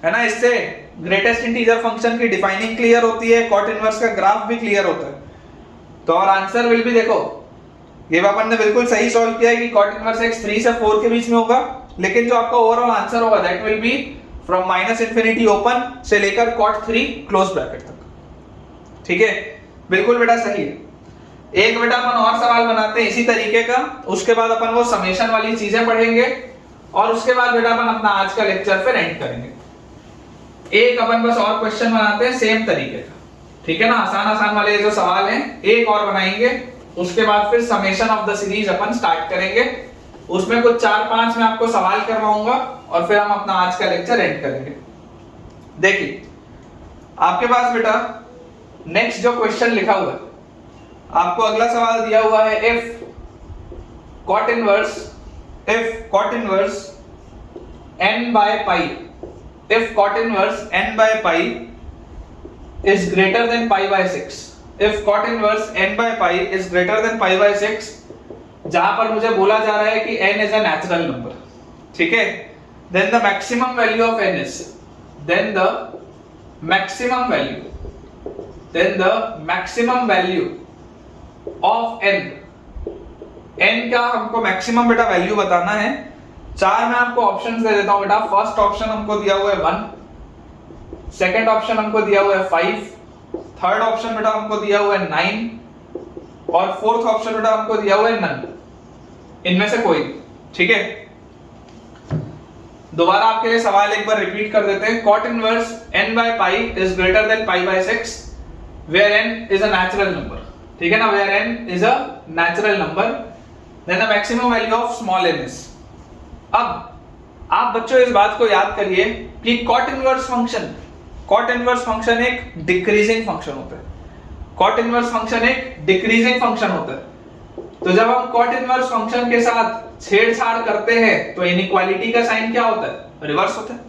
है ना। इससे ग्रेटेस्ट इंटीजर फंक्शन की डिफाइनिंग क्लियर होती है, कॉट इनवर्स का ग्राफ भी क्लियर होता है। तो और आंसर विल भी देखो, ये अपन ने बिल्कुल सही सॉल्व किया है कि कॉट इनवर्स x 3 से 4 के बीच में होगा, लेकिन जो आपका ओवरऑल आंसर होगा that will B from minus infinity open से लेकर cot 3 क्लोज ब्रैकेट तक। ठीक है, बिल्कुल बेटा सही है। एक बेटा अपन और सवाल बनाते हैं इसी तरीके का, उसके बाद अपन वो समेशन वाली चीजें पढ़ेंगे और उसके बाद बेटा अपन अपना आज का लेक्चर फिर एंड करेंगे। एक अपन बस और क्वेश्चन बनाते हैं सेम तरीके का, ठीक है ना। आसान आसान वाले जो सवाल हैं एक और बनाएंगे, उसके बाद फिर summation of the series upon start करेंगे। उसमें कुछ 4-5 मैं आपको सवाल करवाऊंगा और फिर हम अपना आज का लेक्चर एंड करेंगे। देखिए आपके पास बेटा नेक्स्ट जो क्वेश्चन लिखा हुआ है, आपको अगला सवाल दिया हुआ है if cot inverse n by pi, if cot inverse n by pi is greater than pi by 6, if cot inverse n by pi is greater than pi by 6, जहां पर मुझे बोला जा रहा है कि n is a natural number, ठीक है, then the maximum value of n is, then the maximum value of n का हमको मैक्सिमम बेटा वैल्यू बताना है। 4 मैं आपको ऑप्शंस दे देता हूं बेटा। फर्स्ट ऑप्शन हमको दिया हुआ है 1, सेकंड ऑप्शन हमको दिया हुआ है 5, थर्ड ऑप्शन बेटा हमको दिया हुआ है 9 और फोर्थ ऑप्शन बेटा हमको दिया हुआ है नन, इनमें से कोई। ठीक है, दोबारा आपके लिए सवाल एक बार रिपीट कर देते हैं। cot inverse n by pi is greater than pi by 6 where n is a natural number, ठीक है ना, where n is a natural number, then the maximum value of small n is। अब आप बच्चों इस बात को याद करिए कि cot इनवर्स फंक्शन एक डिक्रीजिंग फंक्शन होता है। cot इनवर्स फंक्शन एक डिक्रीजिंग फंक्शन होता है। तो जब हम cot इनवर्स फंक्शन के साथ छेड़छाड़ करते हैं तो इनइक्वालिटी का साइन क्या होता है, रिवर्स होता है।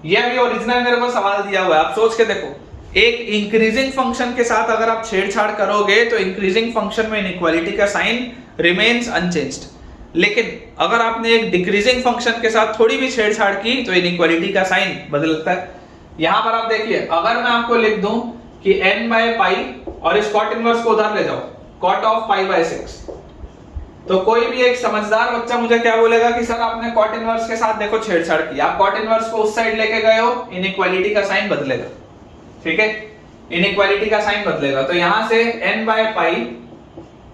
यह भी ओरिजिनल मेरे को सवाल दिया हुआ है, आप सोच के देखो। एक इंक्रीजिंग फंक्शन के साथ अगर आप छेड़छाड़ करोगे तो इंक्रीजिंग फंक्शन में इनइक्वालिटी का साइन रिमेन्स अनचेंज्ड, लेकिन अगर आपने एक डिक्रीजिंग फंक्शन के साथ थोड़ी भी छेड़छाड़ की तो इनइक्वालिटी का साइन बदलता है। यहां पर आप देखिए, अगर मैं आपको लिख दूं कि n by pi और इस cot इनवर्स को उधर ले जाओ, cot of pi by 6, तो कोई भी एक समझदार बच्चा मुझे क्या बोलेगा कि सर आपने cot इनवर्स के साथ देखो छेड़छाड़ की, आप cot इनवर्स को उस साइड लेके गए हो, इनइक्वालिटी का साइन बदलेगा। ठीक है, इनइक्वालिटी का साइन बदलेगा। तो यहां से n by pi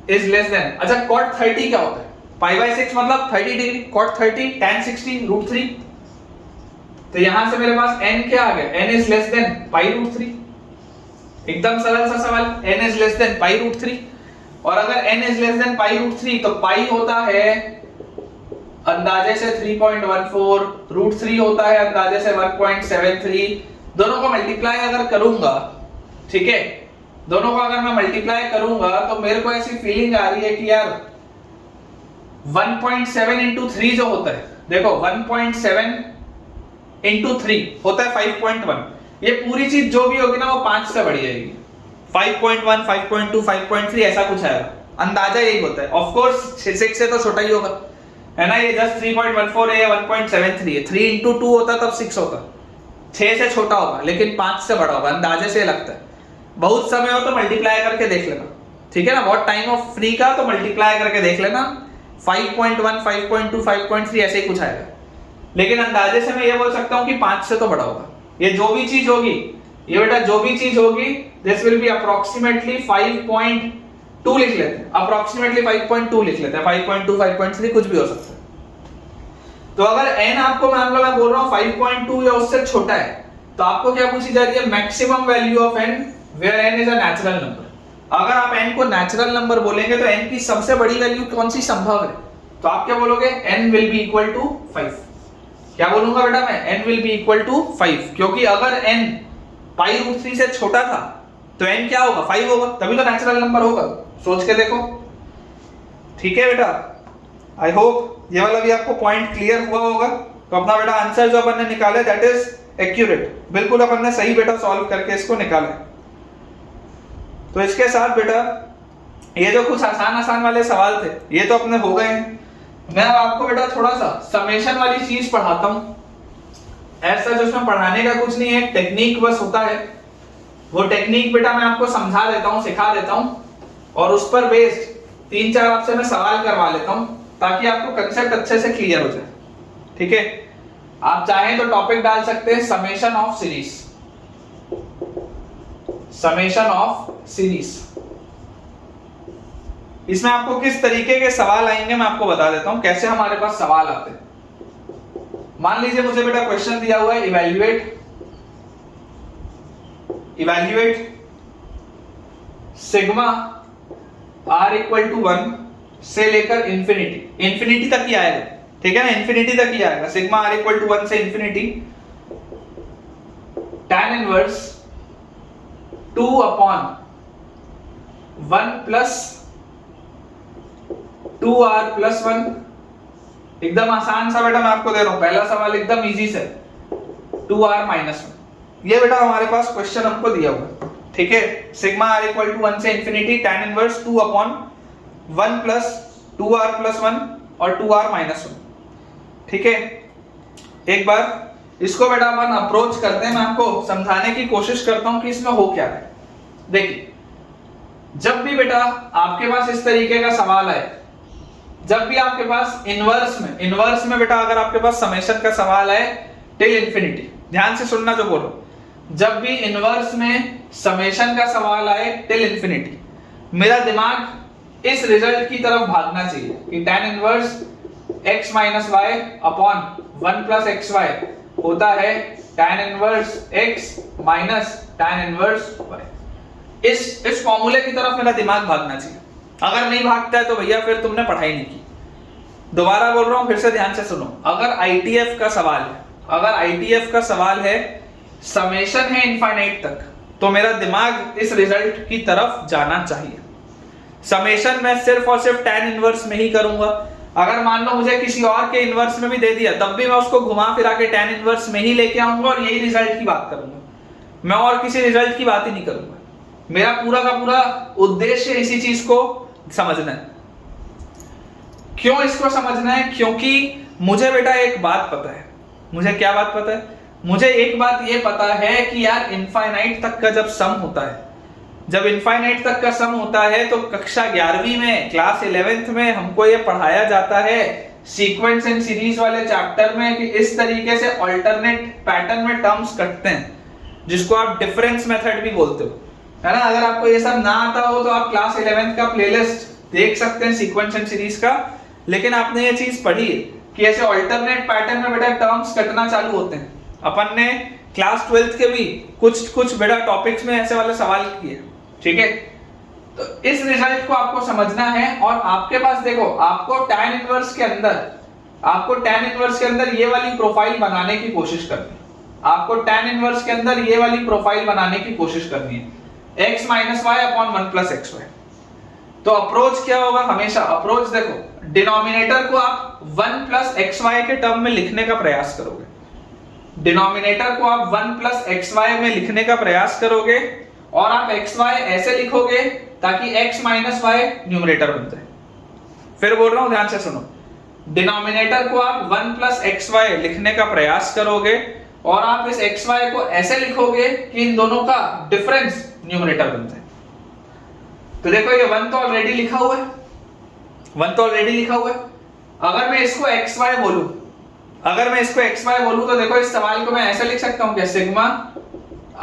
is less than, अच्छा cot 30 क्या होता है, pi by 6 मतलब 30 डिग्री, cot 30 tan 60 √3। तो यहां से मेरे पास n क्या आ गया, n is less than pi √3। एकदम सरल सा सवाल, n is less than pi √3। और अगर n is less than pi √3 तो pi होता है अंदाजे से 3.14, √3 होता है अंदाजे से 1.73। दोनों को मल्टीप्लाई अगर करूंगा, ठीक है, दोनों को अगर मैं मल्टीप्लाई करूंगा तो मेरे को ऐसी फीलिंग आ रही है कि यार 1.7 into 3 जो होता है, देखो 1.7 into 3 होता है 5.1। ये पूरी चीज जो भी होगी ना वो 5 से बढ़ जाएगी, 5.1, 5.2, 5.3 ऐसा कुछ आएगा, अंदाजा यही होता है। ऑफ कोर्स 6 से तो छोटा ही होगा, है ना, ये जस्ट 3.14 है, 1.73 है, 3 into 2 होता तब 6 होता, 6 से छोटा होगा लेकिन 5 से बड़ा होगा, अंदाजे से लगता है। बहुत समय हो तो मल्टीप्लाई करके देख लेना, ठीक है ना, बहुत टाइम ऑफ फ्री का तो मल्टीप्लाई करके देख लेना, 5.1, 5.2, 5.3 ऐसे ही कुछ आएगा, लेकिन अंदाजे से मैं ये बोल सकता हूँ कि 5 से तो बड़ा होगा। ये जो भी चीज होगी, ये बेटा जो भी चीज होगी, दिस विल बी अप्रोक्सीमेटली 5.2 लिख लेते हैं, अप्रोक्सीमेटली 5.2 लिख लेते हैं, 5.2, 5.3 कुछ भी हो सकता है। तो अगर n आपको मान लो मैं बोल रहा हूँ 5.2 या उससे छोटा है, तो आपको क्या पूछी जा रही है, maximum value of n where n is a natural number. अगर आप n को नेचुरल नंबर बोलेंगे तो n की सबसे बड़ी वैल्यू कौन सी संभव है, तो आप क्या बोलोगे, n will be equal to 5। क्या बोलूंगा बेटा मैं, n will be equal to 5, क्योंकि अगर n पाई रूट 3 से छोटा था तो n क्या होगा, 5 होगा, तभी तो नेचुरल नंबर होगा। सोच के देखो, ठीक है बेटा। आई होप ये वाला भी आपको पॉइंट क्लियर हुआ होगा। तो अपना बेटा आंसर जो अपन ने निकाला दैट इज एक्यूरेट, बिल्कुल अपन ने सही बेटा सॉल्व करके इसको निकाला। तो इसके साथ बेटा ये जो कुछ आसान आसान वाले सवाल थे ये तो अपने हो गए हैं। मैं अब आपको बेटा थोड़ा सा समेशन वाली चीज पढ़ाता हूं। ऐसा जो उसमें पढ़ाने का कुछ नहीं है, टेक्निक बस होता है। वो टेक्निक बेटा मैं आपको समझा देता हूं, सिखा देता हूं, और उस पर बेस्ड 3-4 आपसे मैं सवाल करवा लेता हूं ताकि आपको कंसेप्ट अच्छे से क्लियर हो जाए। ठीक है, आप चाहें तो टॉपिक डाल सकते हैं summation of series, summation of series. इसमें आपको किस तरीके के सवाल आएंगे मैं आपको बता देता हूं, कैसे हमारे पास सवाल आते हैं। मान लीजिए मुझे बेटा क्वेश्चन दिया हुआ है, evaluate sigma r equal to 1 से लेकर इंफिनिटी तक ही आएगा। ठीक है ना, इंफिनिटी तक ही आएगा। सिग्मा r इक्वल टू 1 से infinity tan inverse 2 upon 1 plus 2r plus 1। एकदम आसान सा बेटा मैं आपको दे रहा हूं, पहला सवाल एकदम इजी से, 2r माइनस 1। ये बेटा हमारे पास क्वेश्चन हमको दिया हुआ। ठीक है, सिग्मा r इक्वल टू 1 से infinity tan inverse 2 upon 1 plus 2r plus 1 और 2r माइनस 1। ठीक है, एक बार इसको बेटा अपन अप्रोच करते हैं। मैं आपको समझाने की कोशिश करता हूं कि इसमें हो क्या है। देखिए, जब भी बेटा आपके पास इस तरीके का सवाल आए, जब भी आपके पास इनवर्स में बेटा अगर आपके पास समेशन का सवाल है टिल इंफिनिटी, ध्यान से सुनना जो बोलो, जब भी इनवर्स में समेशन का सवाल आए टिल इंफिनिटी, मेरा दिमाग इस रिजल्ट की तरफ भागना चाहिए कि tan inverse x minus y upon 1 plus x y होता है tan inverse x minus tan inverse y। इस फॉर्मूले की तरफ मेरा दिमाग भागना चाहिए। अगर नहीं भागता है तो भैया फिर तुमने पढ़ाई नहीं की। दोबारा बोल रहा हूं, फिर से ध्यान से सुनो। अगर ITF का सवाल है, अगर ITF का सवाल है, समेशन है इनफाइनाइट तक, तो मेरा दिमाग इस रिजल्ट की तरफ जाना चाहिए। समेशन मैं सिर्फ और सिर्फ tan इनवर्स में ही करूंगा। अगर मान लो मुझे किसी और के इनवर्स में भी दे दिया, तब भी मैं उसको घुमा फिरा के tan इनवर्स में ही लेके आऊंगा और यही रिजल्ट की बात करूंगा। मैं और किसी रिजल्ट की बात ही नहीं करूंगा। मेरा पूरा का पूरा उद्देश्य इसी चीज को समझना है। क्यों इसको समझना है? क्योंकि मुझे बेटा एक बात पता है। मुझे क्या बात पता है? मुझे एक बात ये पता है कि यार इनफाइनाइट तक का जब सम होता है, जब इनफाइनाइट तक का सम होता है, तो कक्षा 11वीं में, क्लास 11th में हमको ये पढ़ाया जाता है सीक्वेंस एंड सीरीज वाले चैप्टर में कि इस तरीके से अल्टरनेट पैटर्न में टर्म्स कटते हैं, जिसको आप डिफरेंस मेथड भी बोलते हो, है ना। अगर आपको ये सब ना आता हो तो आप क्लास 11th का प्लेलिस्ट देख सकते हैं सीक्वेंस एंड सीरीज का। लेकिन आपने ये चीज पढ़ी है कि ऐसे अल्टरनेट पैटर्न में बेटा टर्म्स कटना चालू होते हैं। अपन ने क्लास 12th के भी कुछ बेटा टॉपिक्स में ऐसे वाले सवाल किए। ठीक है, तो इस रिजल्ट को आपको समझना है। और आपके पास देखो, आपको tan इनवर्स के अंदर ये वाली प्रोफाइल बनाने की कोशिश करनी है। आपको tan इनवर्स के अंदर ये वाली प्रोफाइल बनाने की कोशिश करनी है, x minus y upon 1 plus x y. तो अप्रोच क्या होगा? हमेशा अप्रोच देखो, डिनोमिनेटर को आप 1 प्लस एक्स वाई के टर्म में लिखने का प्रयास करोगे। डिनोमिनेटर को आप 1 प्लस एक्स वाई में लिखने का प्रयास करोगे और आप एक्स वाई ऐसे लिखोगे ताकि x माइनस वाई न्यूमरेटर बन जाए। फिर बोल रहा हूं, ध्यान से सुनो। डिनोमिनेटर को आप 1 प्लस एक्स वाई लिखने का प्रयास करोगे और आप इस एक्स वाई को ऐसे लिखोगे कि इन दोनों का डिफरेंस न्यूमरेटर बन जाए। तो देखो, ये 1 तो ऑलरेडी लिखा हुआ है, 1 तो ऑलरेडी लिखा हुआ है। अगर मैं इसको एक्स वाई बोलूं, तो देखो इस सवाल को मैं ऐसे लिख सकता हूं कि सिग्मा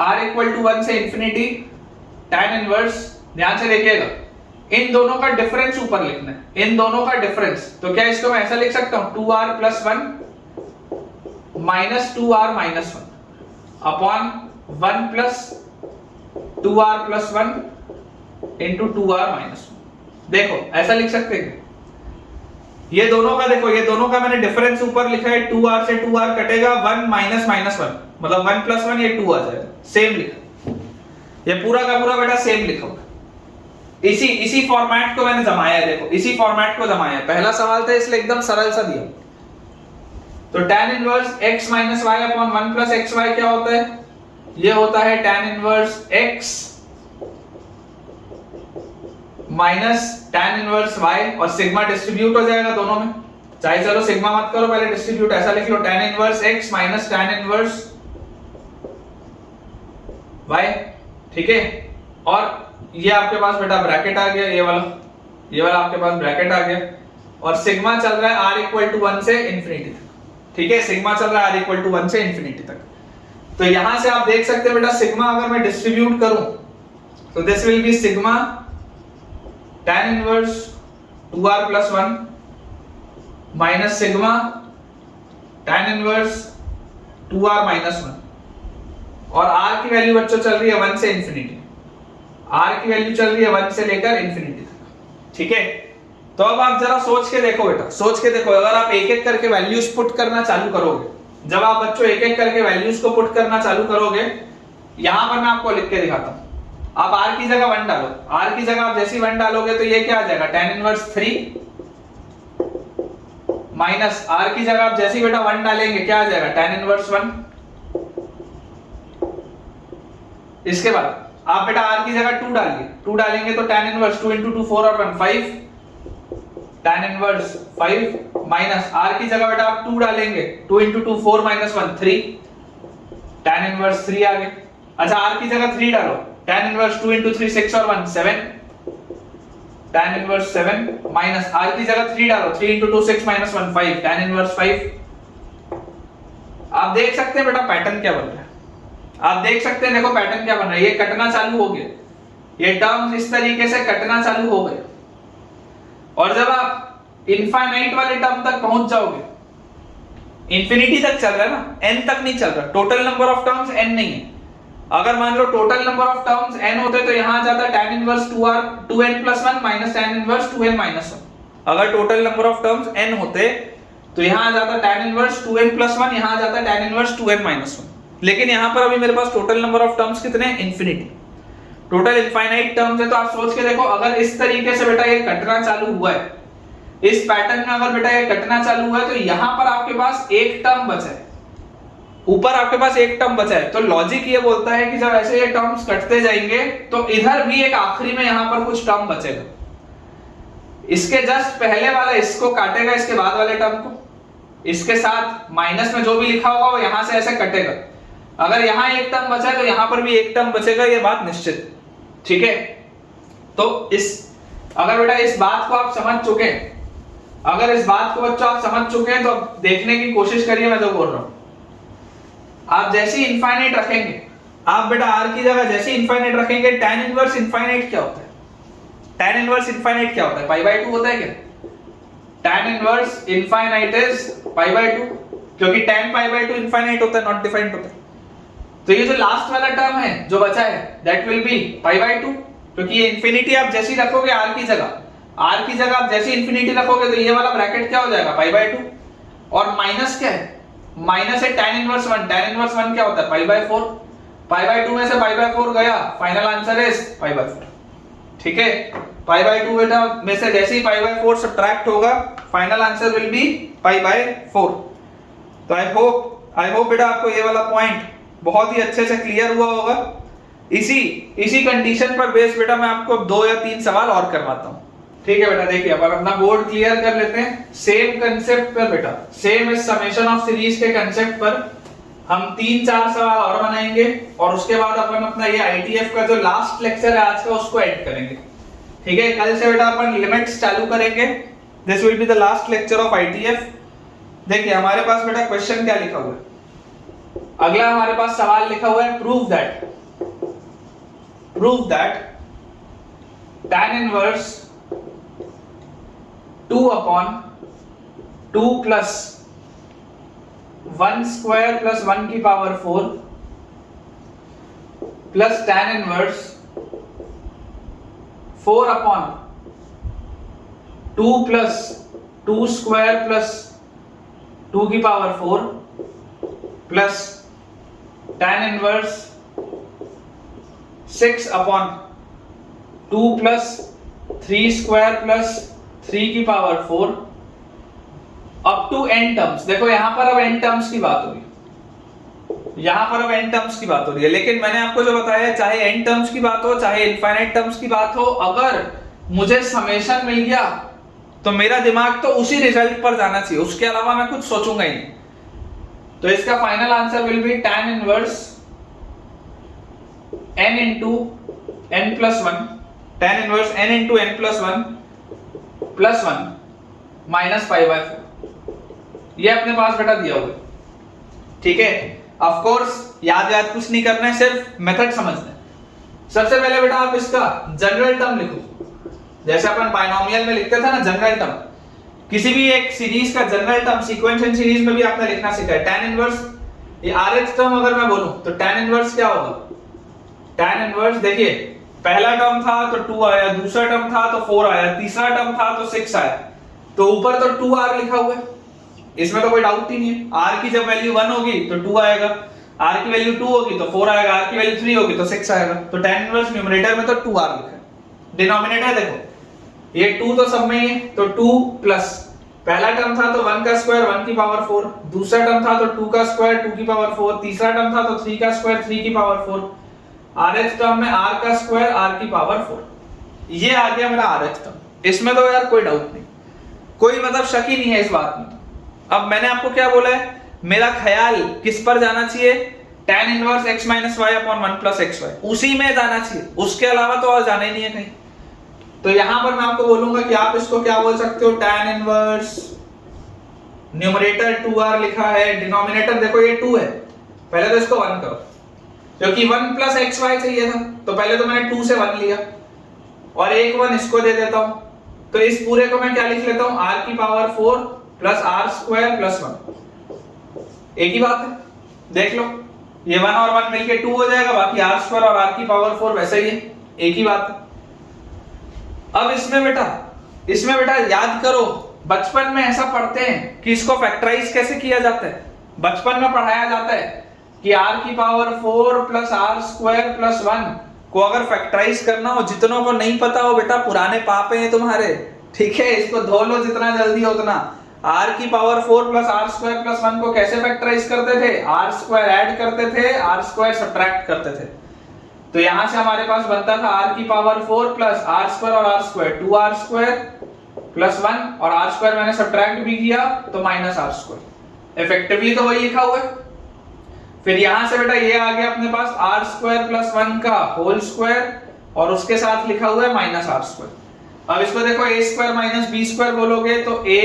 r इक्वल टू 1 से इंफिनिटी tan इनवर्स, ध्यान से देखिएगा, इन दोनों का डिफरेंस ऊपर लिखना है, इन दोनों का डिफरेंस। तो क्या इसको मैं ऐसा लिख सकता हूं, 2r plus 1 minus 2r minus 1 upon 1 plus 2r plus 1 into 2r minus 1। देखो ऐसा लिख सकते हैं, ये दोनों का देखो, ये दोनों का मैंने डिफरेंस ऊपर लिखा है, 2r से 2r कटेगा, 1 माइनस माइनस 1 मतलब 1 प्लस 1 ये 2 आ जाएगा, सेम लिखा, ये पूरा का पूरा बेटा सेम लिखा होगा। इसी फॉर्मेट को मैंने जमाया है, देखो इसी फॉर्मेट को जमाया है। पहला सवाल था इसलिए एकदम सरल सा दिया। तो tan inverse x minus y upon 1 plus x y क्या होता है, ये होता है tan inverse x minus tan inverse y, और सिग्मा डिस्ट्रीब्यूट हो जाएगा दोनों में, चाहे चलो सिग्मा मत करो, पहले डिस्ट्रीब्यूट ऐसा लिख लो, tan inverse x minus tan inverse y, ठीक है। और ये आपके पास बेटा ब्रैकेट आ गया, ये वाला आपके पास ब्रैकेट आ गया, और सिग्मा चल रहा है r इक्वल टू 1 से इंफिनिटी तक, ठीक है, सिग्मा चल रहा है r इक्वल टू 1 से इंफिनिटी तक। तो यहां से आप देख सकते हैं बेटा, सिग्मा अगर मैं डिस्ट्रीब्यूट करूं तो this will B sigma tan inverse 2r plus 1 minus sigma tan inverse 2r minus 1, और r की वैल्यू बच्चों चल रही है 1 से इंफिनिटी, r की वैल्यू चल रही है 1 से लेकर इंफिनिटी तक, ठीक है। तो अब आप जरा सोच के देखो बेटा, सोच के देखो, अगर आप एक एक करके वैल्यूज पुट करना चालू करोगे, जब आप बच्चों एक एक करके वैल्यूज को पुट करना चालू करोगे, यहां पर मैं आपको लिख के दिखाता हूं। आप r की जगह 1 डालो, r की जगह आप जैसे 1 डालोगे तो ये क्या आ जाएगा, tan इनवर्स 3 माइनस r की जगह आप जैसे ही बेटा 1 डालेंगे क्या आ जाएगा, tan इनवर्स 1। इसके बाद आप बेटा r की जगह 2 डालिए, 2 डालेंगे तो tan इनवर्स 2 into 2 4 और 1 5, tan इनवर्स 5 माइनस r की जगह बेटा आप 2 डालेंगे, 2 into 2 4 minus 1 3, tan इनवर्स 3 आ गया। अच्छा r की जगह 3 डालो, tan इनवर्स 2 into 3 6 और 1 7, tan इनवर्स 7 माइनस r की जगह 3 डालो, 3 into 2 6 minus 1 5, tan इनवर्स 5। आप देख सकते हैं बेटा पैटर्न क्या बन रहा है, आप देख सकते हैं, देखो पैटर्न क्या बन रहा है, ये कटना चालू हो गया, ये टर्म्स इस तरीके से कटना चालू हो गए, और जब आप इनफाइनाइट वाले टर्म तक पहुंच जाओगे, इंफिनिटी तक चल रहा है ना, n तक नहीं चल रहा, total number of terms n नहीं है। अगर मान लो total number of terms n होते तो यहां आ जाता tan inverse 2n plus 1 minus tan inverse 2n minus 1। अगर total number of terms n होते तो यहां आ जाता tan इनवर्स 2n प्लस 1, यहां आ जाता tan इनवर्स 2n माइनस 1। लेकिन यहां पर अभी मेरे पास टोटल नंबर ऑफ टर्म्स कितने हैं, इंफिनिटी, टोटल इनफाइनाइट टर्म्स है। तो आप सोच के देखो, अगर इस तरीके से बेटा ये कटना चालू हुआ है, इस पैटर्न में अगर बेटा ये कटना चालू हुआ है, तो यहां पर आपके पास एक टर्म बचा है, ऊपर आपके पास एक टर्म बचा है। तो लॉजिक ये बोलता है कि जब ऐसे ये टर्म्स कटते जाएंगे तो इधर भी एक आखिरी में यहां पर कुछ टर्म बचेगा, इसके जस्ट पहले वाला इसको काटेगा, इसके बाद वाले टर्म को, इसके साथ माइनस में जो भी लिखा होगा वो यहां से ऐसे कटेगा। अगर यहां एक टर्म बचा है तो यहां पर भी एक टर्म बचेगा, ये बात निश्चित, ठीक है। तो अगर बेटा इस बात को आप समझ चुके हैं, अगर इस बात को बच्चों आप समझ चुके हैं, तो अब देखने की कोशिश करिए मैं जो बोल रहा हूं। आप जैसे ही इनफाइनाइट रखेंगे, आप बेटा r की जगह जैसे इंफाइनाइट रखेंगे, tan इनवर्स इनफाइनाइट क्या होता है, tan इनवर्स इनफाइनाइट क्या होता है, पाई बाय 2 होता है क्या, tan inverse infinite is pi by 2, क्योंकि tan पाई बाय 2 इनफाइनाइट होता है, नॉट डिफाइंड होता है। तो ये जो लास्ट वाला टर्म है जो बचा है, that will B pi by 2, क्योंकि ये इंफिनिटी आप जैसे ही रखोगे r की जगह आप जैसे इंफिनिटी रखोगे तो ये वाला ब्रैकेट क्या हो जाएगा, पाई बाय 2, और माइनस क्या है, माइनस है tan इनवर्स 1, tan इनवर्स 1 क्या होता है, पाई बाय 4, पाई बाय 2 में से पाई बाय 4 गया, final answer is pi by 4, ठीक है। पाई बाय 2 बेटा में से जैसे ही पाई बाय 4 सब्ट्रैक्ट होगा, final answer will B pi by 4। तो आई होप बेटा आपको ये वाला पॉइंट बहुत ही अच्छे से क्लियर हुआ होगा। इसी कंडीशन पर बेस बेटा मैं आपको 2 या 3 सवाल और करवाता हूं, ठीक है बेटा। देखिए अब अपना बोर्ड क्लियर कर लेते हैं। सेम कंसेप्ट पर बेटा, सेम इस समेशन ऑफ सीरीज के कंसेप्ट पर हम 3-4 सवाल और बनाएंगे, और उसके बाद अपन अपना ये आईटीएफ का जो लास्ट लेक्चर है आज का उसको एंड करेंगे, ठीक है। कल से बेटा अपन लिमिट्स चालू करेंगे, this will be the last lecture of ITF. देखिए हमारे पास बेटा क्वेश्चन क्या लिखा हुआ है, अगला हमारे पास सवाल लिखा हुआ है, prove that tan inverse 2 upon 2 plus 1 square plus 1 की power 4 plus tan inverse 4 upon 2 plus 2 square plus 2 की power 4 plus tan inverse 6 upon 2 plus 3 square plus 3 की power 4 up to n terms. देखो यहां पर अब n टर्म्स की बात हो रही है, यहां पर अब n टर्म्स की बात हो रही है, लेकिन मैंने आपको जो बताया चाहे n टर्म्स की बात हो चाहे इनफाइनाइट टर्म्स की बात हो, अगर मुझे समेशन मिल गया तो मेरा दिमाग तो उसी रिजल्ट पर जाना चाहिए, उसके अलावा मैं कुछ सोचूंगा ही नहीं। तो इसका final answer will be tan inverse n into n plus 1, tan inverse n into n plus 1 plus 1 minus pi by 4। ये अपने पास बेटा दिया हुआ है, ठीक है। ऑफ कोर्स याद कुछ नहीं करना है, सिर्फ मेथड समझना है। सबसे पहले बेटा आप इसका जनरल टर्म लिखो, जैसे अपन बायनोमियल में लिखते थे ना जनरल टर्म, किसी भी एक सीरीज का जनरल टर्म सीक्वेंशियल सीरीज में भी आपने लिखना सीखा है। tan इनवर्स ये rh टर्म अगर मैं बोलूं तो tan इनवर्स क्या होगा, tan इनवर्स देखिए पहला टर्म था तो 2 आया, दूसरा टर्म था तो 4 आया, तीसरा टर्म था तो 6 आया, तो ऊपर तो 2r लिखा हुआ है, इसमें तो कोई डाउट ही नहीं है। r की जब वैल्यू 1 होगी तो 2 आएगा, r की वैल्यू 2 होगी तो 4 आएगा, r की वैल्यू 3 होगी तो 6 आएगा। तो tan इनवर्स न्यूमरेटर में तो 2r लिखा है, डिनोमिनेटर देखो ये 2 तो सब में ही है, तो 2 प्लस पहला टर्म था तो 1 का स्क्वायर 1 की पावर 4, दूसरा टर्म था तो 2 का स्क्वायर 2 की पावर 4, तीसरा टर्म था तो 3 का स्क्वायर 3 की पावर 4, rh टर्म में r का स्क्वायर r की पावर 4। ये आ गया मेरा rh टर्म, इसमें तो यार कोई डाउट नहीं, कोई मतलब शक ही नहीं है इस बात में। अब मैंने आपको क्या बोला है, मेरा ख्याल किस पर जाना चाहिए, tan inverse x minus y upon 1 plus x y, उसी में जाना चाहिए, उसके अलावा तो और जाना ही नहीं है कहीं। तो यहां पर मैं आपको बोलूंगा कि आप इसको क्या बोल सकते हो, tan इनवर्स न्यूमरेटर 2r लिखा है, डिनोमिनेटर देखो ये 2 है, पहले तो इसको 1 करो, क्योंकि 1 प्लस एक्स वाई चाहिए था तो पहले तो मैंने 2 से 1 लिया, और एक 1 इसको दे देता हूं, तो इस पूरे को मैं क्या लिख लेता हूं, r की power 4 plus r square plus 1। एक ही बात है, देख लो ये 1 और 1 मिलके 2 हो जाएगा, बाकी r स्क्वायर और r की पावर 4 वैसे ही है, एक ही बात है। अब इसमें बेटा याद करो, बचपन में ऐसा पढ़ते हैं कि इसको फैक्टराइज कैसे किया जाता है, बचपन में पढ़ाया जाता है कि r की power 4 plus r square plus 1 को अगर फैक्टराइज करना हो, जितनों को नहीं पता हो बेटा पुराने पापे हैं तुम्हारे, ठीक है, इसको धो लो जितना जल्दी हो उतना। r की power 4 plus r square plus 1 को कैसे फैक्टराइज करते थे, r स्क्वायर ऐड करते थे, r स्क्वायर सब्ट्रैक्ट करते थे, तो यहां से हमारे पास बनता था r की पावर 4 प्लस आर स्क्वायर और r square 2r square plus 1, और r स्क्वायर मैंने सब्ट्रैक्ट भी किया तो माइनस r स्क्वायर, इफेक्टिवली तो वही लिखा हुआ है। फिर यहां से बेटा ये आ गया अपने पास r स्क्वायर प्लस 1 का होल स्क्वायर, और उसके साथ लिखा हुआ है माइनस r स्क्वायर। अब इसको देखो a square minus b square बोलोगे तो a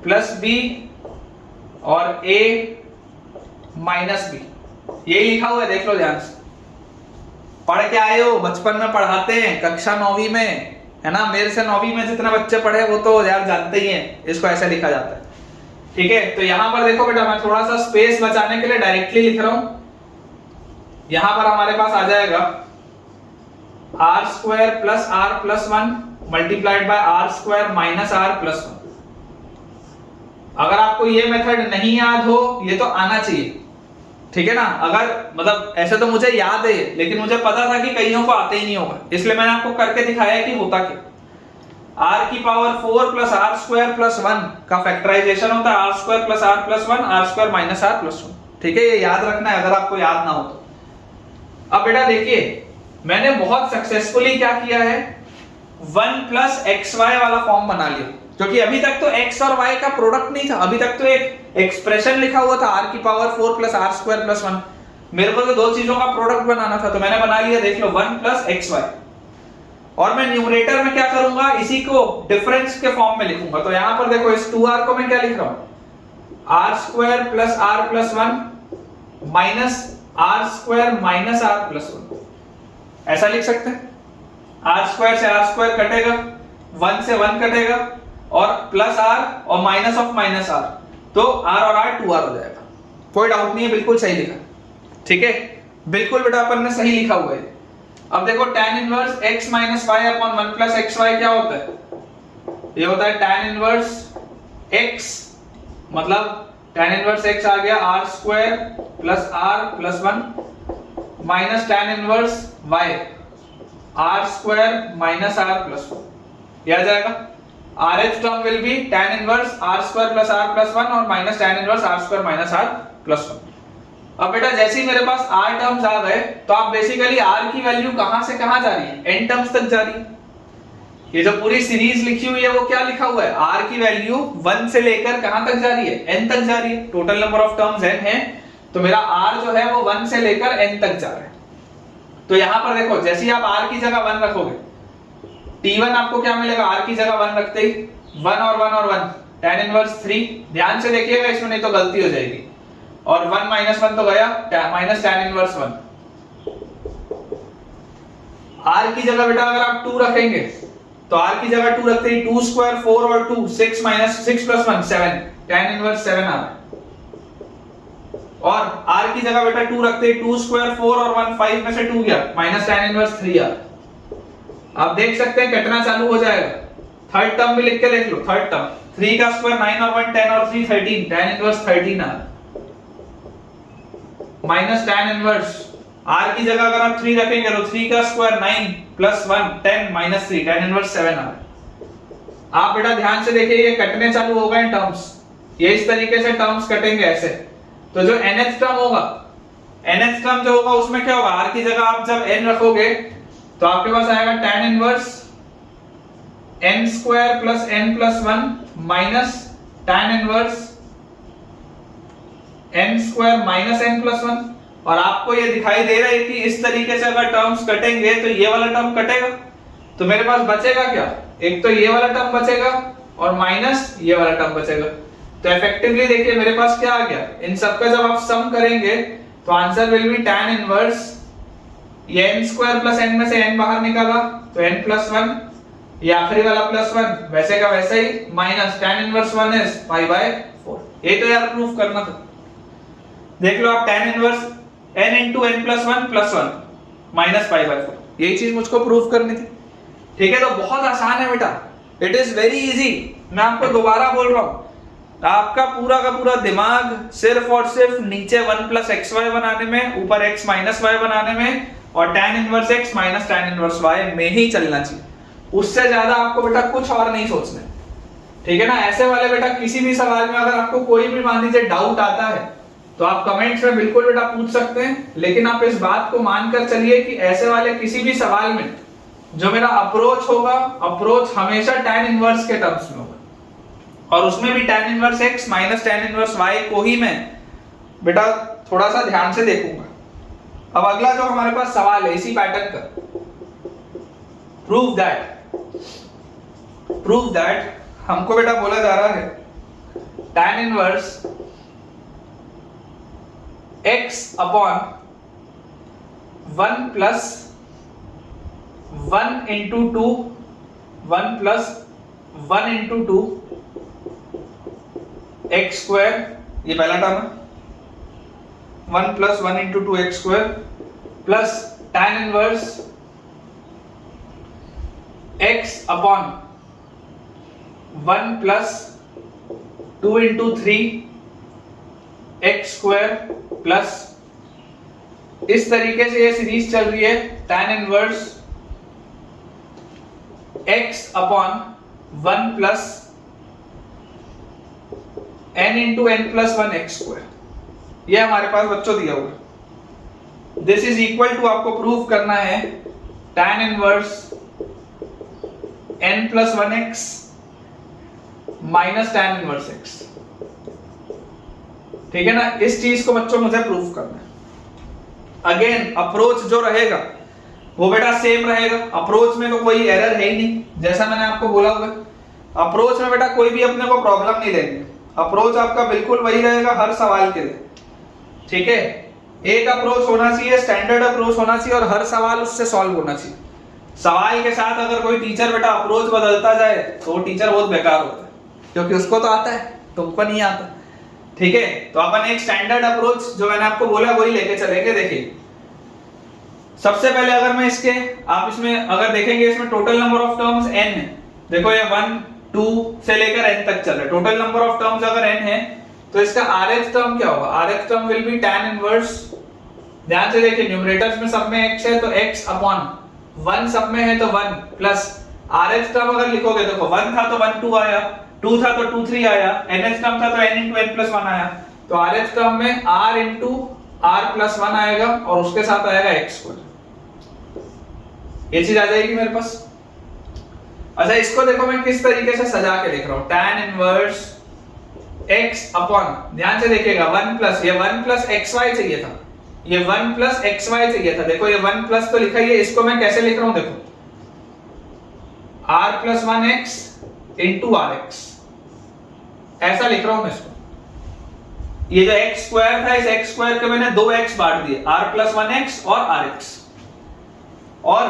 प्लस b और a माइनस b, यही लिखा हुआ है, देख लो ध्यान से, पढ़ के आए हो, बचपन में पढ़ाते हैं कक्षा 9वीं में, है ना, मेरे से 9वीं में जितने बच्चे पढ़े वो तो यार जानते ही हैं इसको ऐसे लिखा जाता है, ठीक है। तो यहां पर देखो बेटा मैं थोड़ा सा स्पेस बचाने के लिए डायरेक्टली लिख रहा हूं, यहां पर हमारे पास आ जाएगा r square plus r plus 1 multiplied bye r square minus r plus 1। अगर आपको ये मेथड नहीं याद हो, ये तो आना चाहिए, ठीक है ना, अगर मतलब ऐसे तो मुझे याद है लेकिन मुझे पता था कि कईयों को आते ही नहीं होगा, इसलिए मैंने आपको करके दिखाया कि होता क्या। r की power 4 plus r square plus 1 का फैक्टराइजेशन होता है r square plus r plus 1 r square minus r plus 1, ठीक है, ये याद रखना है अगर आपको याद ना हो तो। अब बेटा देखिए मैंने बहुत सक्सेसफुली क्या किया है, 1 प्लस xy वाला फॉर्म बना लिया, क्योंकि अभी तक तो x और y का प्रोडक्ट नहीं था, अभी तक तो एक एक्सप्रेशन लिखा हुआ था r की power 4 plus r square plus 1, मेरे को तो दो चीजों का प्रोडक्ट बनाना था, तो मैंने बना लिया, देख लो 1 प्लस xy, और मैं न्यूमरेटर में क्या करूंगा, इसी को डिफरेंस के फॉर्म में लिखूंगा। तो यहां पर देखो इस 2r को मैं क्या लिख रहा हूं, r square plus r plus 1 minus r square minus r plus 1, ऐसा लिख सकते हैं। r स्क्वायर से r स्क्वायर कटेगा, 1 से 1 कटेगा, और प्लस r और माइनस ऑफ माइनस r, तो r और r 2r हो जाएगा, कोई डाउट नहीं है, बिल्कुल सही लिखा, ठीक है, बिल्कुल बेटा अपन ने सही लिखा हुआ है। अब देखो tan inverse x minus y upon 1 plus x y क्या होता है? ये होता है tan इनवर्स x, मतलब tan इनवर्स x आ गया r square plus r plus 1 minus tan inverse y r square minus r plus 1, ये आ जाएगा। rth term will be tan inverse r square plus r plus 1 और minus tan inverse r square minus r plus 1। अब बेटा जैसे ही मेरे पास r terms आ गए तो आप बेसिकली r की वैल्यू कहां से कहां जा रही है? n टर्म्स तक जा रही है। ये जो पूरी सीरीज लिखी हुई है वो क्या लिखा हुआ है? r की वैल्यू 1 से लेकर कहां तक जा रही है? n तक जा रही है। Total number of terms n है, तो मेरा r जो है वो 1 से लेकर n तक जा रहा है। तो यहां पर देखो जैसे ही आप r की जगह 1 रखोगे, t1 आपको क्या मिलेगा? r की जगह 1 रखते ही 1 और 1 tan इनवर्स 3, ध्यान से देखिएगा इसमें नहीं तो गलती हो जाएगी, और 1 माइनस 1 तो गया माइनस tan इनवर्स 1। r की जगह बेटा अगर आप 2 रखेंगे तो r की जगह 2 रखते ही 2 स्क्वायर 4 और 2 6 माइनस 6 प्लस 1 7, tan इनवर्स 7 आ रहा है। और r की जगह बेटा 2 रखते ही 2 स्क्वायर 4 और 1 5 में से 2 गया माइनस tan इनवर्स 3 आ रहा। आप देख सकते हैं कटना चालू हो जाएगा। थर्ड टर्म भी लिख के देख लो, थर्ड टर्म 3 का स्क्वायर 9 और 1 10 और 3 13, tan इनवर्स 13 आ रहा माइनस tan इनवर्स। r की जगह अगर आप 3 रखेंगे तो 3 का square 9 plus 1 10 minus 3, tan inverse 7 आ रहा। आप बेटा ध्यान से देखिए ये कटने चालू हो गए टर्म्स, ये इस तरीके से टर्म्स कटेंगे ऐसे। तो जो nth टर्म होगा, nth टर्म जो होगा उसमें क्या होगा? r की जगह आप जब n रखोगे तो आपके पास आएगा tan inverse n square plus n plus 1 minus tan inverse n square minus n plus 1। और आपको ये दिखाई दे रहा है कि इस तरीके से अगर टर्म्स कटेंगे तो ये वाला टर्म कटेगा, तो मेरे पास बचेगा क्या? एक तो ये वाला टर्म बचेगा और माइनस ये वाला टर्म बचेगा। तो इफेक्टिवली देखिए मेरे पास क्या आ गया, इन सब का जब आप सम करेंगे तो answer will be tan inverse, ये n स्क्वायर प्लस n में से n बाहर निकाला तो n प्लस 1, ये आखिरी वाला प्लस 1 वैसे का वैसे ही, minus tan inverse 1 is pi by 4। ये तो यार प्रूफ करना था। देख लो आप tan inverse n into n plus 1 plus 1 minus pi by 4, यही चीज मुझको प्रूफ करनी थी। ठीक है, तो बहुत आसान है बेटा, इट इज वेरी इजी। मैं आपको दोबारा बोल रहा हूं, आपका पूरा का पूरा दिमाग सिर्फ और सिर्फ नीचे 1 प्लस एक्स वाई बनाने में, ऊपर x माइनस वाई बनाने में और tan inverse x minus tan inverse y में ही चलना चाहिए। उससे ज्यादा आपको बेटा कुछ और नहीं सोचना है। ठीक है ना? ऐसे वाले बेटा किसी भी सवाल में अगर आपको कोई भी मान लीजिए डाउट आता है तो आप कमेंट्स में बिल्कुल बेटा पूछ सकते हैं, लेकिन आप इस बात को मानकर चलिए कि ऐसे वाले किसी भी सवाल में जो मेरा अप्रोच होगा, अप्रोच हमेशा tan इनवर्स के टर्म्स में होगा, और उसमें भी tan inverse x minus tan inverse y को ही मैं बेटा थोड़ा सा ध्यान से देखूंगा। अब अगला जो हमारे पास सवाल है इसी पैटर्न का, प्रूव दैट हमको बेटा बोला जा रहा है tan inverse x upon 1 plus 1 into 2 1 plus 1 into 2 x square, ये पहला टर्म है, 1 plus 1 into 2 x square plus tan inverse x upon 1 plus 2 into 3 x square plus, इस तरीके से ये सीरीज चल रही है tan inverse x upon 1 plus n into n plus 1 x square. ये हमारे पास बच्चों दिया हुआ। दिस इज इक्वल टू, आपको प्रूव करना है tan inverse n plus 1 x minus tan inverse x। ठीक है ना? इस चीज को बच्चों मुझे प्रूफ करना है। अगेन अप्रोच जो रहेगा वो बेटा सेम रहेगा, अप्रोच में तो कोई एरर है ही नहीं, जैसा मैंने आपको बोला हुआ। अप्रोच में बेटा कोई भी अपने को प्रॉब्लम नहीं लेंगे, अप्रोच आपका बिल्कुल वही रहेगा हर सवाल के लिए। ठीक है, एक अप्रोच होना चाहिए, स्टैंडर्ड अप्रोच होना चाहिए और हर सवाल उससे सॉल्व होना चाहिए। सवाल के साथ अगर कोई टीचर बेटा अप्रोच बदलता जाए तो वो टीचर बहुत बेकार होता है, क्योंकि उसको तो आता है, तुमको नहीं आता। ठीक है, तो अपन एक स्टैंडर्ड अप्रोच जो मैंने आपको बोला वही लेके चलेंगे। देखिए सबसे पहले अगर मैं इसके, आप इसमें अगर देखेंगे इसमें total number of terms n है। देखो ये 1 2 से लेकर n तक चल रहा है। टोटल नंबर ऑफ टर्म्स अगर n है तो इसका rth टर्म क्या होगा? rth term will be tan inverse, ध्यान से देखिए न्यूमरेटर्स में सब में x है तो x अपॉन 1 सब में है तो 1 प्लस rth टर्म अगर लिखोगे, देखो 1 था तो 1 2 आया, 2 था तो 2 3 आया, nth टर्म था तो n into n plus 1 आया, तो rth टर्म में r into r plus 1 आएगा और उसके साथ आएगा x स्क्वायर। ये चीज आ जाएगी मेरे पास। अच्छा इसको देखो मैं किस तरीके से सजा के लिख रहा हूं, tan इनवर्स x अपॉन, ध्यान से देखिएगा 1 प्लस, ये 1 प्लस xy चाहिए था, ये 1 प्लस xy चाहिए था। देखो ये 1 प्लस तो लिखा ही है, इसको मैं कैसे लिख रहा हूं देखो, r plus 1x into rx, ऐसा लिख रहा हूं मैं इसको। ये जो x स्क्वायर था, इस x स्क्वायर के मैंने 2x बांट दिए, r प्लस 1x और rx। और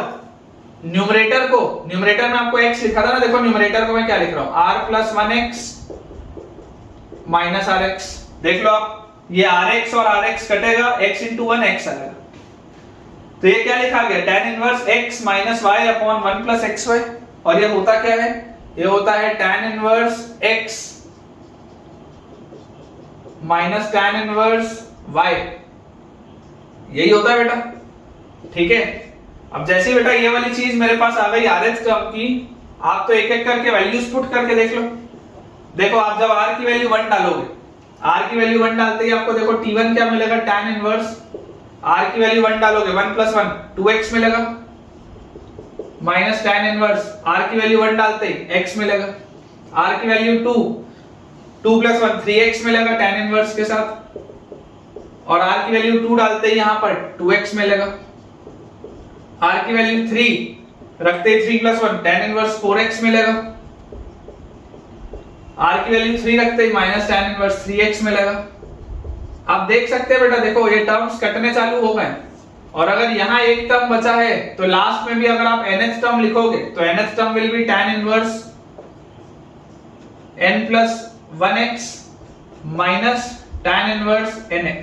न्यूमरेटर को, न्यूमरेटर में आपको x लिखा था ना, देखो न्यूमरेटर को मैं क्या लिख रहा हूं, r plus 1x minus rx। देख लो आप, ये rx और rx कटेगा, x इंटू 1 x आएगा, तो ये क्या लिखा गया, tan इनवर्स x माइनस y अपॉन 1 प्लस xy। और ये होता क्या है, ये होता है tan inverse x minus tan inverse y, यही होता है बेटा, ठीक है। अब जैसे बेटा ये वाली चीज मेरे पास आ गई rth टर्म की, आप तो एक एक करके वैल्यूज पुट करके देख लो। देखो आप जब r की वैल्यू 1 डालोगे, r की वैल्यू 1 डालते ही आपको देखो t1 क्या मिलेगा, tan इनवर्स, r की वैल्यू 1 डालोगे 1 प्लस 1 2x मिलेगा, माइनस tan इनवर्स, r की वैल्यू 1 डालते ही x मिलेगा, r की वैल्यू 2 2 प्लस 1 3x मिलेगा tan इनवर्स के साथ, और r की वैल्यू 2 डालते ही यहां पर 2x मिलेगा, r की वैल्यू 3 रखते ही 3 प्लस 1 tan इनवर्स 4x मिलेगा, r की वैल्यू 3 रखते ही माइनस tan इनवर्स 3x मिलेगा। आप देख सकते हैं बेटा, देखो ये टर्म्स कटने चालू हो गए, और अगर यहाँ एक टर्म बचा है तो लास्ट में भी अगर आप nth टर्म लिखोगे तो nth term will be tan inverse n plus 1x minus tan inverse nx।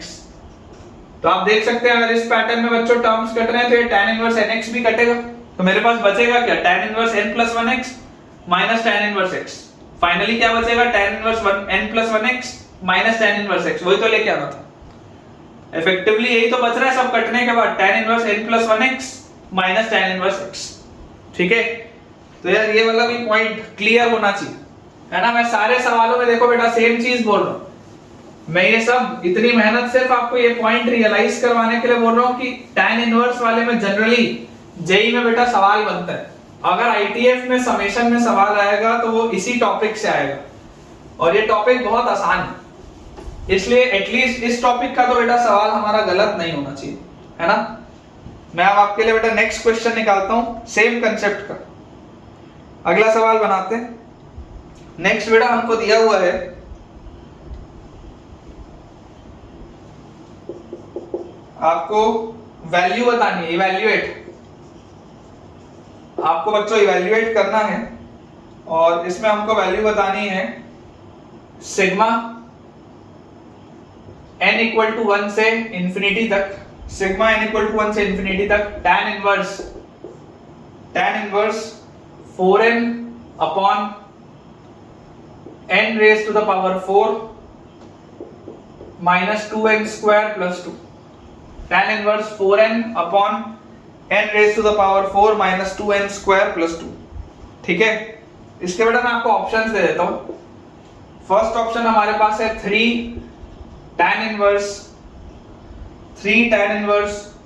तो आप देख सकते हैं अगर इस पैटर्न में बच्चों टर्म्स कट रहे हैं तो ये tan इनवर्स nx भी कटेगा, तो मेरे पास बचेगा क्या, tan inverse n plus 1x minus tan inverse x। Finally क्या बचेगा, tan inverse n plus 1x minus tan inverse x, वही तो लेके आना था। इफेक्टिवली यही तो बच रहा है सब कटने के बाद, tan inverse n plus 1x minus tan inverse x, ठीक है। तो यार ये वाला भी पॉइंट क्लियर होना चाहिए, है ना। मैं सारे सवालों में देखो बेटा सेम चीज बोल रहा हूं, मैं ये सब इतनी मेहनत सिर्फ आपको ये पॉइंट रियलाइज करवाने के लिए बोल रहा हूँ कि tan इनवर्स वाले में जनरली जेई में बेटा सवाल बनता है। अगर आईटीएफ में समेशन में सवाल आएगा तो वो इसी टॉपिक से आएगा, और ये टॉपिक बहुत आसान है, इसलिए एटलीस्ट इस टॉपिक का तो बेटा सवाल हमारा गलत नहीं होना चाहिए, है ना। मैं अब आपके लिए बेटा नेक्स्ट क्वेश्चन निकालता हूं सेम कंसेप्ट का। अगला सवाल बनाते हैं। नेक्स्ट बेटा हमको दिया हुआ है, आपको वैल्यू बतानी है, इवैल्यूएट, आपको बच्चों इवैल्यूएट करना है, और इसमें हमको वैल्यू बतानी है सिग्मा n इक्वल टू 1 से इंफिनिटी तक, सिग्मा n इक्वल टू 1 से इंफिनिटी तक tan inverse 4n upon n raise to the power 4 minus 2n square plus 2, tan inverse 4n upon n raise to the power 4 minus 2n square plus 2, ठीक है। इसके बेटा मैं आपको options दे देता हूं। फर्स्ट ऑप्शन हमारे पास है 3 tan इनवर्स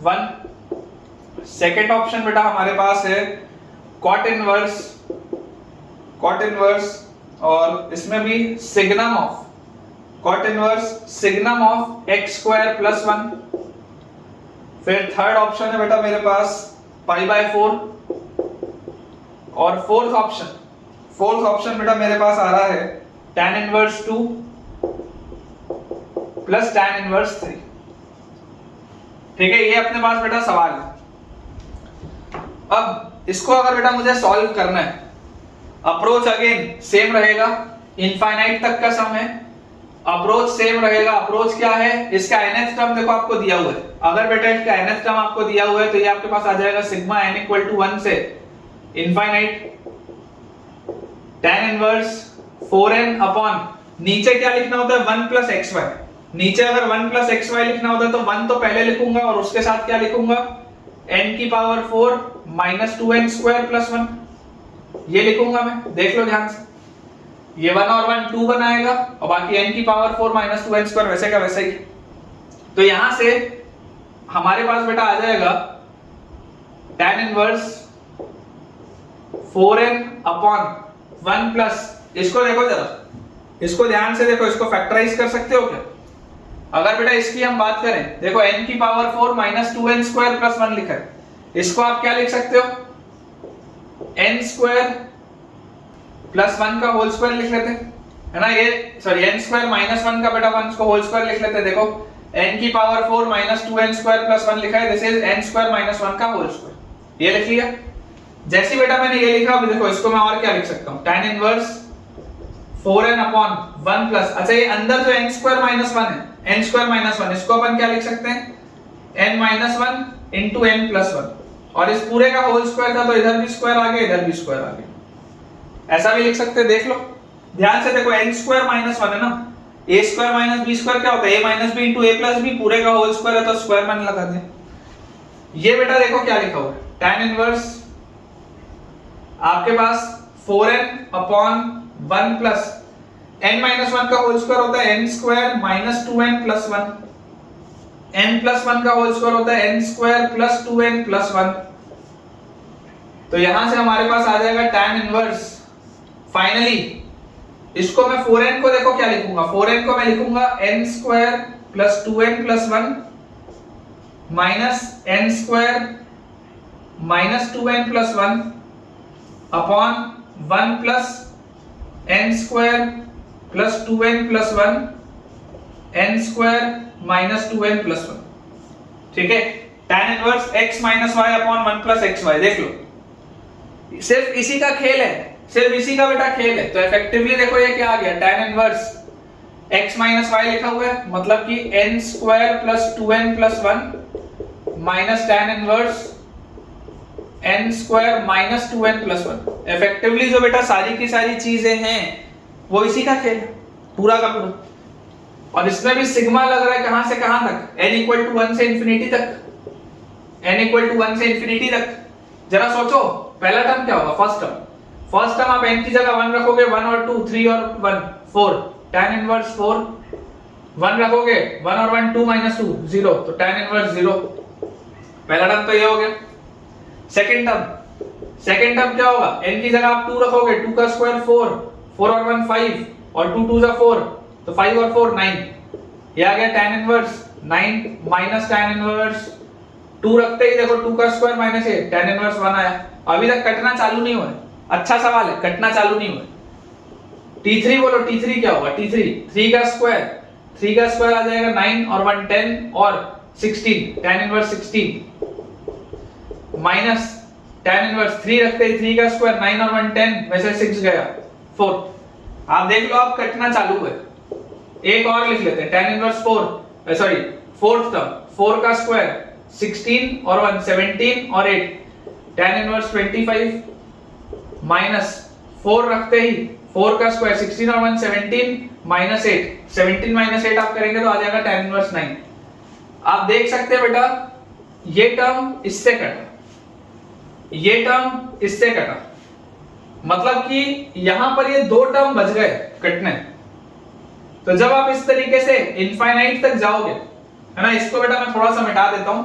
1। सेकेंड ऑप्शन बेटा हमारे पास है cot इनवर्स, और इसमें भी signum of cot inverse signum of x square plus 1। फिर थर्ड ऑप्शन है बेटा मेरे पास पाई बाय 4, और फोर्थ ऑप्शन बेटा मेरे पास आ रहा है tan inverse 2 plus tan inverse 3, ठीक है। ये अपने पास बेटा सवाल है। अब इसको अगर बेटा मुझे सॉल्व करना है, अप्रोच अगेन सेम रहेगा, इनफाइनाइट तक का सम है, अप्रोच सेम रहेगा। अप्रोच क्या है, इसका nth टर्म देखो आपको दिया हुआ है। अगर बेटा इसका nth टर्म आपको दिया हुआ है तो ये आपके पास आ जाएगा सिग्मा n इक्वल टू 1 से infinite tan inverse 4n upon, नीचे क्या लिखना होता है 1 प्लस एक्स वाई। नीचे अगर 1 प्लस एक्स वाई लिखना होता है तो 1 तो पहले लिखूंगा और उसके साथ क्या लिखूंगा n की power 4 minus 2n square plus 1, ये लिखूंगा मैं। देख लो ध्यान से, ये 1 और 1 2 बनाएगा और बाकी n की पावर 4 माइनस 2n स्क्वायर वैसे का वैसे ही। तो यहां से हमारे पास बेटा आ जाएगा tan inverse 4n upon 1 plus, इसको देखो जरा, इसको ध्यान से देखो, इसको फैक्टराइज कर सकते हो क्या? अगर बेटा इसकी हम बात करें, देखो n की power 4 minus 2n square plus 1 लिखा है, इसको आप क्या लिख सकते हो n स्क्वायर प्लस 1 का होल स्क्वायर लिख लेते है ना, ये सॉरी n स्क्वायर माइनस 1 का बेटा 1 को होल स्क्वायर लिख लेते। देखो n की power 4 minus 2n square plus 1 लिखा है, this is n square minus 1 का होल स्क्वायर, ये लिख लिया। जैसे बेटा मैंने ये लिखा, अभी देखो इसको मैं और क्या लिख सकता हूं, tan inverse 4n upon 1 plus, अच्छा ये अंदर जो n स्क्वायर माइनस 1 है, n स्क्वायर माइनस 1, इसको अपन क्या लिख सकते हैं n minus 1 into n plus 1, और इस पूरे का होल स्क्वायर था तो इधर भी स्क्वायर आ गया इधर भी स्क्वायर आ गया, ऐसा भी लिख सकते हैं। देख लो ध्यान से, देखो n स्क्वायर माइनस 1 है ना, a square minus b square क्या होता है a minus b into a plus b, पूरे का होल स्क्वायर है तो स्क्वायर मैंने लगा दिया। ये बेटा देखो क्या लिखा हुआ है, tan इनवर्स आपके पास 4n upon 1 plus n minus 1 का होल स्क्वायर होता है n square minus 2n plus 1, n plus 1 का होल स्क्वायर होता है n square plus 2n plus 1। तो यहां से हमारे पास आ जाएगा tan इनवर्स, फाइनली इसको मैं 4n को देखो क्या लिखूंगा, 4n को मैं लिखूंगा n square plus 2n plus 1 minus n square minus 2n plus 1 upon 1 plus n square plus 2n plus 1 n square minus 2n plus 1, ठीक है। tan इनवर्स x माइनस y अपॉन 1 प्लस xy, देख लो सिर्फ इसी का खेल है, सिर्फ इसी का बेटा खेल है। तो इफेक्टिवली देखो ये क्या आ गया, tan इनवर्स x माइनस y लिखा हुआ है, मतलब कि n square plus 2n plus 1 minus tan inverse n square minus 2n plus 1। Effectively जो बेटा सारी की सारी चीजें हैं वो इसी का खेल है पूरा का पूरा, और इसमें भी सिग्मा लग रहा है कहां से कहां तक, n इक्वल टू 1 से इंफिनिटी तक, n इक्वल टू 1 से इंफिनिटी तक। जरा सोचो पहला टर्म क्या होगा, फर्स्ट टर्म आप n की जगह 1 रखोगे, 1 और 2 3 और 1 4, tan इनवर्स 4, 1 रखोगे 1 और 1 2 माइनस 2 0, तो tan इनवर्स 0। पहला टर्म तो ये हो गया। सेकंड टर्म क्या होगा, n की जगह आप 2 रखोगे, 2 का स्क्वायर 4, 4 और 1 5 और 2 2 4, तो 5 और 4 9, ये आ गया tan inverse 9 minus tan inverse 2 रखते ही देखो 2 का स्क्वायर माइनस ये tan इनवर्स 1 आया। अभी तक कटना चालू नहीं हुआ है, अच्छा सवाल है, कटना चालू नहीं हुआ है। t3 बोलो, t3 क्या होगा, t3 3 का स्क्वायर आ जाएगा 9 और 1 10 और 16, tan inverse 16 minus tan inverse 3 रखते ही 3 का स्क्वायर 9 और 1 10, वैसे 6 गया 4। आप देख लो आप कटना चालू है। एक और लिख लेते हैं, tan inverse 4 sorry fourth term 4 का स्क्वायर 16 और 1 17 और 8, tan इनवर्स 25 माइनस 4 रखते ही 4 का स्क्वायर 16 और 1 17 माइनस 8, 17 माइनस 8 आप करेंगे तो आ जाएगा tan इनवर्स 9। आप देख सकते हैं बेटा ये टर्म इससे कटा, ये टर्म इससे कटा, मतलब कि यहां पर ये दो टर्म बच गए कटने। तो जब आप इस तरीके से इनफाइनाइट तक जाओगे, है ना, इसको बेटा मैं थोड़ा सा मिटा देता हूं।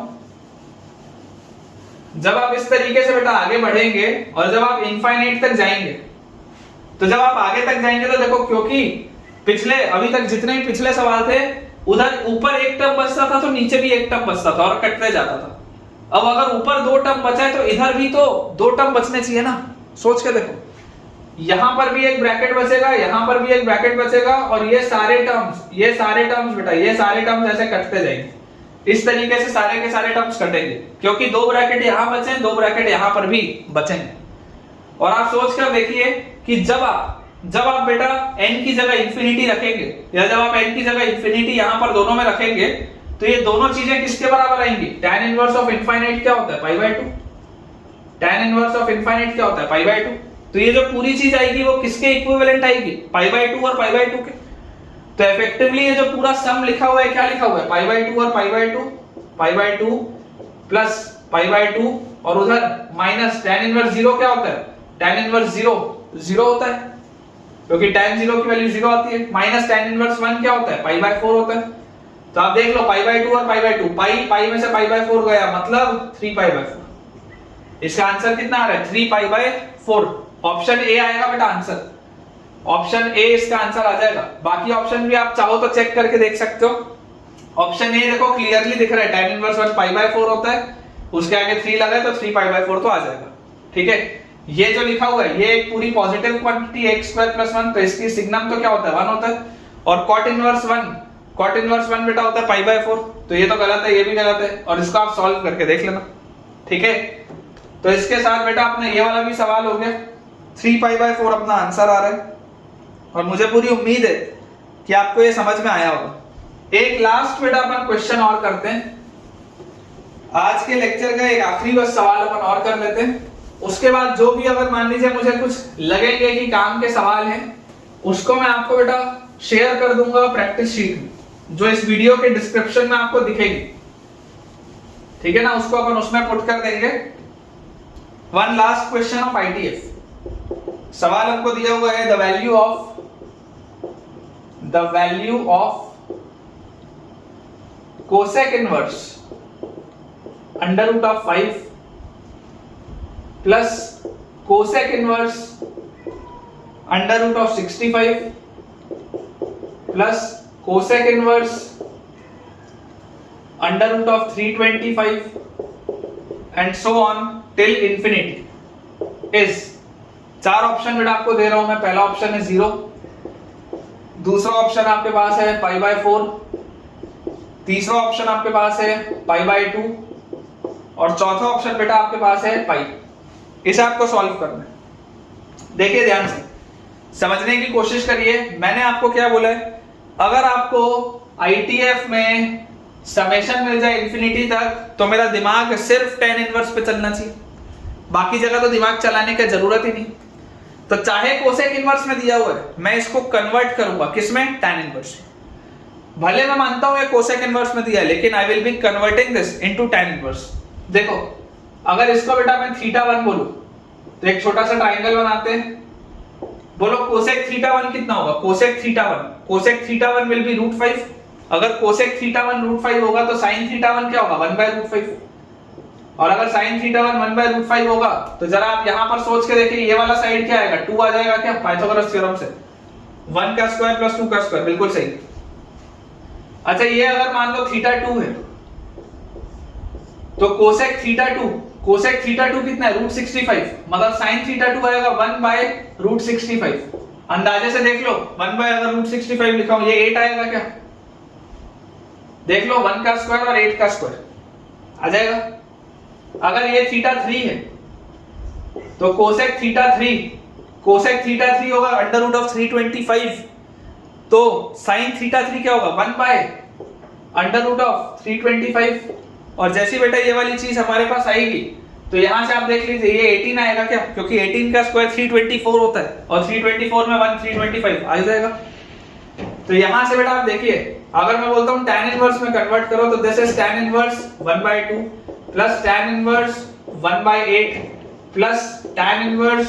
जब आप इस तरीके से बेटा आगे बढ़ेंगे और जब आप इनफाइनाइट तक जाएंगे, तो जब आप आगे तक जाएंगे तो देखो, क्योंकि पिछले अभी तक जितने भी पिछले सवाल थे उधर ऊपर एक टर्म बचता था तो नीचे भी एक टर्म बचता था और कटते जाता था। अब अगर ऊपर दो टर्म बचा है तो इधर भी तो दो टर्म बचने चाहिए ना, सोच के देखो, यहां पर भी एक ब्रैकेट बचेगा, यहां पर भी एक ब्रैकेट बचेगा, और ये सारे टर्म्स बेटा ये सारे टर्म्स ऐसे कटते जाएंगे। इस तरीके से सारे के सारे टर्म्स कटेंगे, क्योंकि दो ब्रैकेट यहां बचे, दो ब्रैकेट यहां पर भी बचेंगे। और आप सोच कर देखिए कि जब आप जब आप बेटा n की जगह इंफिनिटी रखेंगे या जब आप n की जगह इंफिनिटी यहां पर दोनों में रखेंगे तो ये दोनों चीजें किसके बराबर आएंगी? tan इनवर्स ऑफ इनफाइनाइट क्या होता है? Pi by 2। tan inverse of infinite क्या होता है? Pi by 2। तो ये जो पूरी चीज आएगी वो किसके इक्विवेलेंट आएगी? पाई बाय 2 और पाई बाय 2 के। तो इफेक्टिवली ये जो पूरा सम लिखा हुआ है क्या लिखा हुआ है? पाई बाय 2 और pi by 2, pi by 2 plus pi by 2 और उधर माइनस tan इनवर्स 0 क्या होता है? tan इनवर्स 0 0 होता है क्योंकि tan 0 की वैल्यू 0 आती है। माइनस tan इनवर्स 1 क्या होता है? पाई बाय 4 होता है। तो आप देख लो पाई बाय 2 और पाई बाय 2, पाई में से पाई बाय 4 गया मतलब 3 पाई बाय 4। इसका आंसर कितना आ रहा है? 3 पाई बाय 4। ऑप्शन ए आएगा बेटा आंसर। ऑप्शन ए इसका आंसर आ जाएगा। बाकी ऑप्शन भी आप चाहो तो चेक करके देख सकते हो। ऑप्शन ए देखो क्लियरली दिख रहा है tan इनवर्स 1 पाई बाय 4 होता है, उसके आगे 3 लगा है तो 3 पाई बाय 4 तो आ जाएगा। ठीक है, ये जो लिखा हुआ है ये एक पूरी पॉजिटिव क्वांटिटी x² + 1 तो इसकी सिग्नम तो क्या होता है? 1 होता है। और cot इनवर्स 1 बेटा होता है पाई बाय 4, तो ये तो गलत है, ये भी गलत है और इसको आप सॉल्व करके देख लेना। ठीक है, तो इसके साथ बेटा अपने ये वाला भी सवाल हो गया। 3 पाई बाय 4 अपना आंसर आ रहा है और मुझे पूरी उम्मीद है कि आपको ये समझ में आया होगा। एक लास्ट बेटा अपन क्वेश्चन और करते हैं। आज के लेक्चर का एक आखिरी बस सवाल अपन और कर लेते हैं, उसके बाद जो भी अगर मान लीजिए मुझे कुछ लगेंगे कि काम के सवाल हैं उसको मैं आपको बेटा शेयर कर दूंगा प्रैक्टिस शीट में, जो इस वीडियो के डिस्क्रिप्शन में आपको दिखेगी। ठीक है ना, उसको अपन उसमें पुट कर देंगे। One last question of ITF. सवाल हमको दिया हुआ है the value of cosec inverse √5 plus cosec inverse √65 plus cosec inverse √325 and so on till infinity is. 4 option बेटा आपको दे रहा हूं मैं। पहला ऑप्शन है 0, दूसरा ऑप्शन आपके पास है पाई बाय 4, तीसरा ऑप्शन आपके पास है पाई बाय 2 और चौथा ऑप्शन बेटा आपके पास है पाई। इसे आपको सॉल्व करना है। देखिए ध्यान से समझने की कोशिश करिए। मैंने आपको क्या बोला है, अगर आपको आईटीएफ में समेशन मिल जाए इंफिनिटी तक तो मेरा दिमाग सिर्फ tan इनवर्स पे चलना चाहिए, बाकी जगह तो दिमाग चलाने की जरूरत ही नहीं। तो चाहे कोसेक इनवर्स में दिया हुआ है मैं इसको कन्वर्ट करूंगा किसमें? tan inverse. भले मैं मानता हूं ये कोसेक इनवर्स में दिया है लेकिन I will be converting this into tan inverse. देखो अगर इसको बेटा मैं θ1 बोलूं तो एक छोटा सा ट्रायंगल बनाते हैं। बोलो कोसेक θ1 कितना होगा? Cosec θ1 will be √5। अगर कोसेक θ1 √5 होगा तो sin θ1 क्या होगा? 1/√5। और अगर sin θ1 1/√5 होगा तो जरा आप यहां पर सोच के देखिए ये वाला साइड क्या आएगा? 2 आ जाएगा क्या पाइथागोरस थ्योरम से? 1 का स्क्वायर प्लस 2 का स्क्वायर, बिल्कुल सही। अच्छा ये अगर मान लो θ2 है तो कोसेक θ2 कितना है? √65, मतलब sin θ2 आएगा 1/√65। अंदाजे से देख लो 1/√65 लिखा हूं, ये 8 आएगा क्या? देख लो 1 का स्क्वायर और 8 का स्क्वायर आ जाएगा। अगर ये θ3 है तो कोसेक θ3 होगा √325, तो sin θ3 क्या होगा? 1/√325। और जैसी बेटा ये वाली चीज हमारे पास आएगी तो यहां से आप देख लीजिए ये 18 आएगा क्या? क्योंकि 18 का स्क्वायर 324 होता है और 324 में 1 325 आ जाएगा। तो यहां से बेटा आप देखिए अगर मैं बोलता हूं tan इनवर्स में कन्वर्ट करो तो this is tan inverse 1/2 plus tan inverse 1/8 plus tan inverse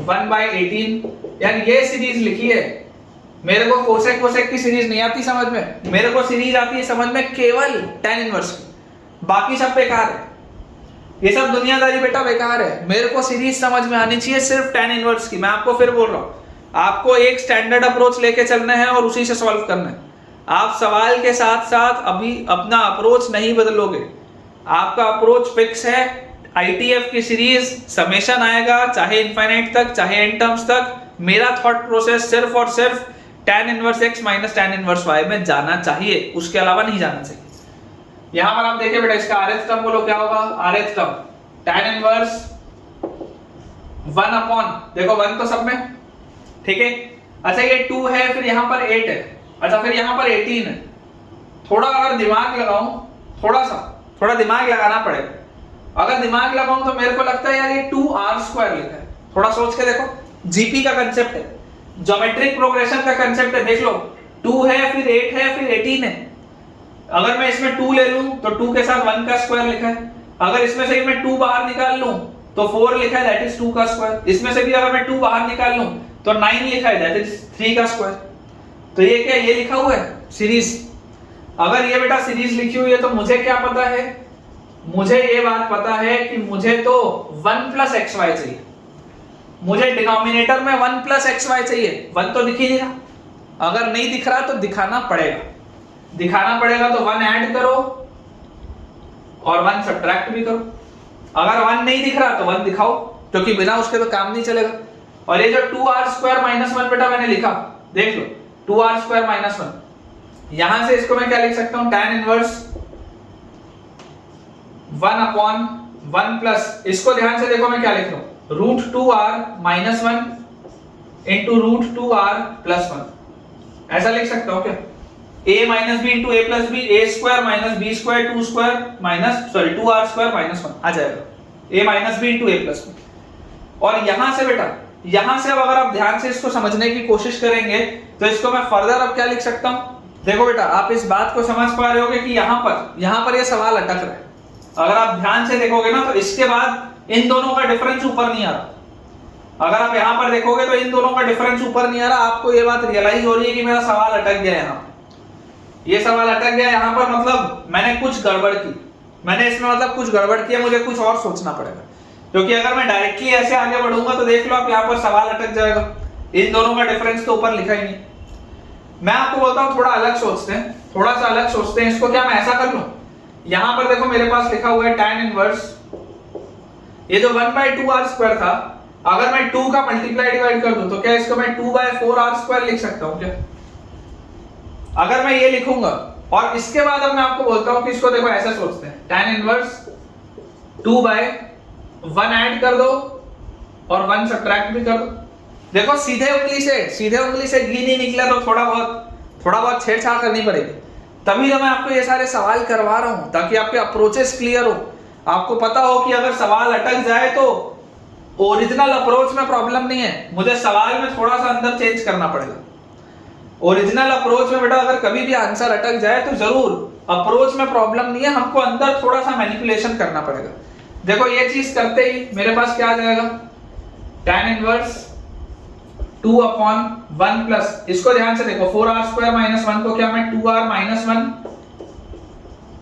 1/18। यानी ये सीरीज लिखी है। मेरे को कोसेक की सीरीज नहीं आती समझ में, मेरे को सीरीज आती है समझ में केवल tan इनवर्स की, बाकी सब बेकार है। ये सब दुनियादारी बेटा बेकार है। मेरे को सीरीज समझ में आनी चाहिए सिर्फ tan इनवर्स की। मैं आपको फिर बोल रहा हूं आपको एक स्टैंडर्ड अप्रोच लेके चलना है और उसी से सॉल्व करना है। आप सवाल के साथ साथ अभी अपना अप्रोच नहीं बदलोगे, आपका अप्रोच फिक्स है। आईटीएफ की सीरीज समेशन आएगा चाहे इनफाइनाइट तक चाहे एन टर्म्स तक, मेरा थॉट प्रोसेस सिर्फ और सिर्फ tan inverse x minus tan inverse y में जाना चाहिए, उसके अलावा नहीं जाना चाहिए। यहां पर आप देखिए बेटा इसका rth टर्म बोलो क्या होगा? rth term tan inverse 1 upon, देखो 1 तो सब में, ठीक है, अच्छा ये 2 है, फिर यहाँ पर 8 है, अच्छा फिर यहाँ पर 18 है। थोड़ा अगर दिमाग लगाऊं, थोड़ा दिमाग लगाना पड़ेगा। अगर दिमाग लगाऊं तो मेरे को लगता है यार ये 2r² लिखा है। थोड़ा सोच के देखो, जीपी का कंसेप्ट है, ज्योमेट्रिक प्रोग्रेशन का कंसेप्ट है। देख लो 2 है, फिर 8 है, फिर 18 है। अगर मैं इसमें 2 ले लूं तो 2 के साथ 1 का स्क्वायर लिखा है। अगर इसमें से मैं 2 बाहर निकाल लूं तो 4 लिखा है, दैट इज 2 का स्क्वायर। इसमें से भी अगर मैं 2 बाहर निकाल लूं तो 9 लिखा है, दैट इज 3 का स्क्वायर। तो ये क्या, ये लिखा हुआ है सीरीज। अगर ये बेटा सीरीज लिखी हुई है तो मुझे क्या पता है, मुझे ये बात पता है कि मुझे तो 1 प्लस एक्स वाई चाहिए। मुझे डिनोमिनेटर में 1 प्लस एक्स वाई चाहिए। 1 तो दिख ही नहीं रहा, अगर नहीं दिख रहा तो दिखाना पड़ेगा। तो 1 ऐड करो और 1 सब्ट्रैक्ट भी करो। अगर 1 नहीं दिख रहा तो 1 दिखाओ, क्योंकि बिना उसके तो काम नहीं चलेगा। और ये जो 2r² - 1 बेटा मैंने लिखा, देख लो 2r² - 1, यहां से इसको मैं क्या लिख सकता हूं, tan इनवर्स 1/1 प्लस, इसको ध्यान से देखो मैं क्या लिख रहा हूं, √2r - 1 इंटू √2r + 1, ऐसा लिख सकता हूं क्या? a - b into a + b, a² - b² 2² 2r² - 1 आ जाएगा, a - b into a + b। और यहां से बेटा, यहां से अब अगर आप ध्यान से इसको समझने की कोशिश करेंगे तो इसको मैं फर्दर अब क्या लिख सकता हूं, देखो बेटा आप इस बात को समझ पा रहे होगे कि यहां पर ये सवाल अटक रहा है। अगर आप ध्यान से देखोगे ना तो इसके बाद इन दोनों का डिफरेंस ऊपर नहीं आ रहा। अगर आप यहां पर देखोगे तो इन दोनों का डिफरेंस ऊपर नहीं आ रहा। आपको ये बात रियलाइज हो रही है कि मेरा सवाल अटक गया यहां, ये सवाल अटक गया यहां पर, मतलब मैंने कुछ गड़बड़ की, मैंने इसमें मतलब कुछ गड़बड़ किया, मुझे कुछ और सोचना पड़ेगा। क्योंकि अगर मैं डायरेक्टली ऐसे आगे बढ़ूंगा तो देख लो आप यहां पर सवाल अटक जाएगा, इन दोनों का डिफरेंस तो ऊपर लिखा ही नहीं। मैं आपको बोलता हूं थोड़ा अलग सोचते हैं, थोड़ा सा अलग सोचते हैं। इसको क्या मैं ऐसा कर लूं, यहां पर देखो मेरे पास लिखा हुआ है tan इनवर्स, ये जो 1/2r² था, अगर मैं 2 का मल्टीप्लाई डिवाइड कर दूं तो क्या इसको मैं 2/4r² लिख सकता हूं क्या? अगर मैं ये लिखूंगा और इसके बाद अब मैं आपको बोलता हूं कि इसको देखो ऐसा सोचते हैं, tan इनवर्स 2/1 ऐड कर दो और 1 सब्ट्रैक्ट भी कर दो। देखो सीधे उंगली से घी नहीं निकला तो थोड़ा बहुत छेड़छाड़ करनी पड़ेगी। तभी तो मैं आपको ये सारे सवाल करवा रहा हूं, ताकि आपके अप्रोचेस क्लियर हो, आपको पता हो कि अगर सवाल अटक जाए तो ओरिजिनल अप्रोच में प्रॉब्लम नहीं है, मुझे सवाल में थोड़ा सा अंदर चेंज करना पड़ेगा। ओरिजिनल अप्रोच में बेटा अगर कभी भी आंसर अटक जाए तो जरूर, अप्रोच में प्रॉब्लम नहीं है, हमको अंदर थोड़ा सा मैनिपुलेशन करना पड़ेगा। देखो ये चीज करते ही मेरे पास क्या आ जाएगा, tan इनवर्स 2/1 प्लस, इसको ध्यान से देखो 4r² - 1 को क्या मैं 2r - 1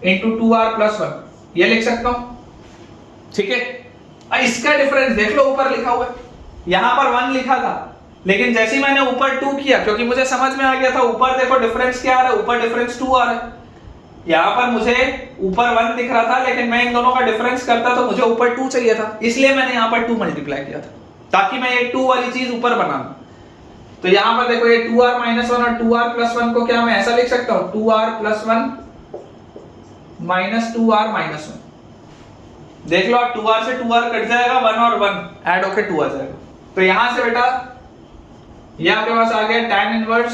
इंटू 2r + 1 ये लिख सकता हूं, ठीक है। इसका डिफरेंस देख लो, ऊपर लिखा हुआ है, यहां पर 1 लिखा था, लेकिन जैसे ही मैंने ऊपर 2 किया, क्योंकि मुझे समझ में आ गया था ऊपर देखो डिफरेंस क्या आ रहा है, ऊपर डिफरेंस 2 आ रहा है। यहां पर मुझे ऊपर 1 दिख रहा था, लेकिन मैं इन दोनों का डिफरेंस करता तो मुझे ऊपर 2 चाहिए था, इसलिए मैंने यहां पर 2 मल्टीप्लाई किया था, ताकि मैं ये 2 वाली चीज ऊपर बना लूं। तो यहां पर देखो ये 2r - 1 और 2r + 1 को क्या मैं ऐसा लिख सकता हूं, 2r + 1 - 2r - 1। देख लो आप 2r से 2r कट जाएगा, 1 और 1 ऐड होके 2 आ जाएगा। तो यहां से बेटा ये आपके पास आ गया tan inverse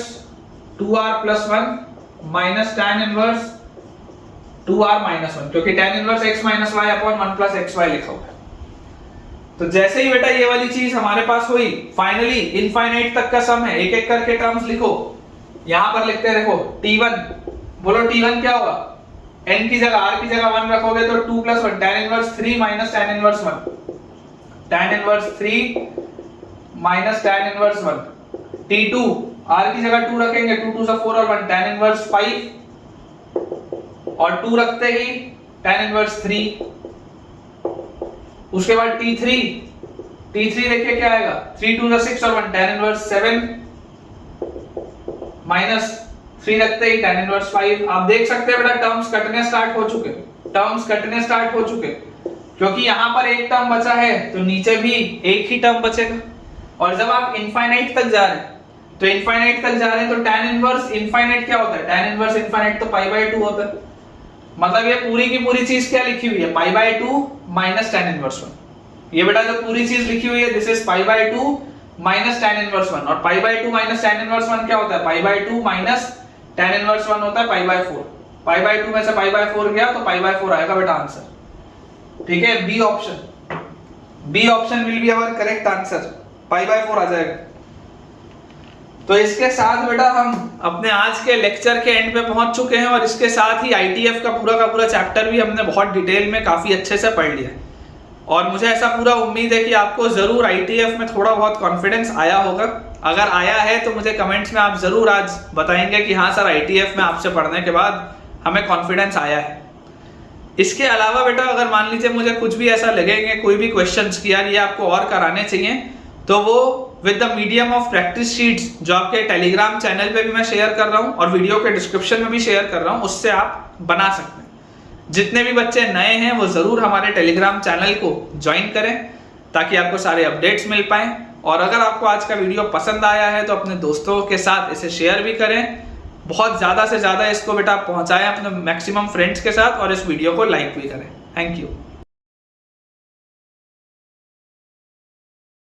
2r + 1 - tan inverse 2r - 1, क्योंकि tan inverse x - y/1 + xy लिखा हुआ है। तो जैसे ही बेटा ये वाली चीज हमारे पास हुई, फाइनली इनफाइनाइट तक का सम है, एक एक करके टर्म्स लिखो। यहां पर लिखते हैं, देखो t1, बोलो t1 क्या होगा, n की जगह r की जगह 1 रखोगे तो 2 + 1 tan inverse 3 - tan inverse 1, tan inverse 3 - tan inverse 1। t2 r की जगह 2 रखेंगे, 2 × 2 = 4 और 1 tan इनवर्स 5 और 2 रखते ही tan इनवर्स 3। उसके बाद t3 देखिए क्या आएगा, 3 × 2 = 6 और 1 tan इनवर्स 7 माइनस 3 रखते ही tan इनवर्स 5। आप देख सकते हैं बेटा टर्म्स कटने स्टार्ट हो चुके, क्योंकि यहां पर एक टर्म बचा है तो नीचे भी एक ही टर्म बचेगा। और जब आप इनफाइनाइट तक जा रहे हैं तो tan इनवर्स इनफाइनाइट क्या होता है, tan इनवर्स इनफाइनाइट तो π/2 होता है। मतलब ये पूरी की पूरी चीज क्या लिखी हुई है, π/2 - tan इनवर्स 1। ये बेटा जो पूरी चीज लिखी हुई है, this is π/2 minus tan inverse 1, और pi by 2 minus tan inverse 1 क्या होता है? Pi by 2 minus tan inverse 1 होता है पाई बाय 4। पाई बाय 2 में से पाई बाय 4 गया तो पाई बाय 4 आएगा बेटा आंसर। ठीक है, b option will be our correct answer, pi by 4 आ जाएगा। तो इसके साथ बेटा हम अपने आज के लेक्चर के एंड पे पहुंच चुके हैं, और इसके साथ ही आईटीएफ का पूरा चैप्टर भी हमने बहुत डिटेल में काफी अच्छे से पढ़ लिया। और मुझे ऐसा पूरा उम्मीद है कि आपको जरूर आईटीएफ में थोड़ा बहुत कॉन्फिडेंस आया होगा। अगर आया है तो मुझे कमेंट्स में आप जरूर आज बताएंगे कि हाँ सर, आईटीएफ में आपसे पढ़ने के बाद हमें कॉन्फिडेंस आया है। इसके अलावा बेटा अगर मान लीजिए मुझे कुछ भी ऐसा लगेंगे, कोई भी क्वेश्चंस कि यार ये आपको और कराने चाहिए, तो वो with the medium of practice sheets जो आपके टेलीग्राम चैनल पे भी मैं शेयर कर रहा हूँ और वीडियो के डिस्क्रिप्शन में भी शेयर कर रहा हूँ, उससे आप बना सकते हैं। जितने भी बच्चे नए हैं वो जरूर हमारे टेलीग्राम चैनल को ज्वाइन करें ताकि आपको सारे अपडेट्स मिल पाएं। और अगर आपको आज का वीडियो पसंद आया है तो अपने दोस्तों के साथ इसे शेयर भी करें, बहुत ज़्यादा से ज़्यादा इसको बेटा पहुंचाएं अपने मैक्सिमम फ्रेंड्स के साथ, और इस वीडियो को लाइक भी करें। Thank you.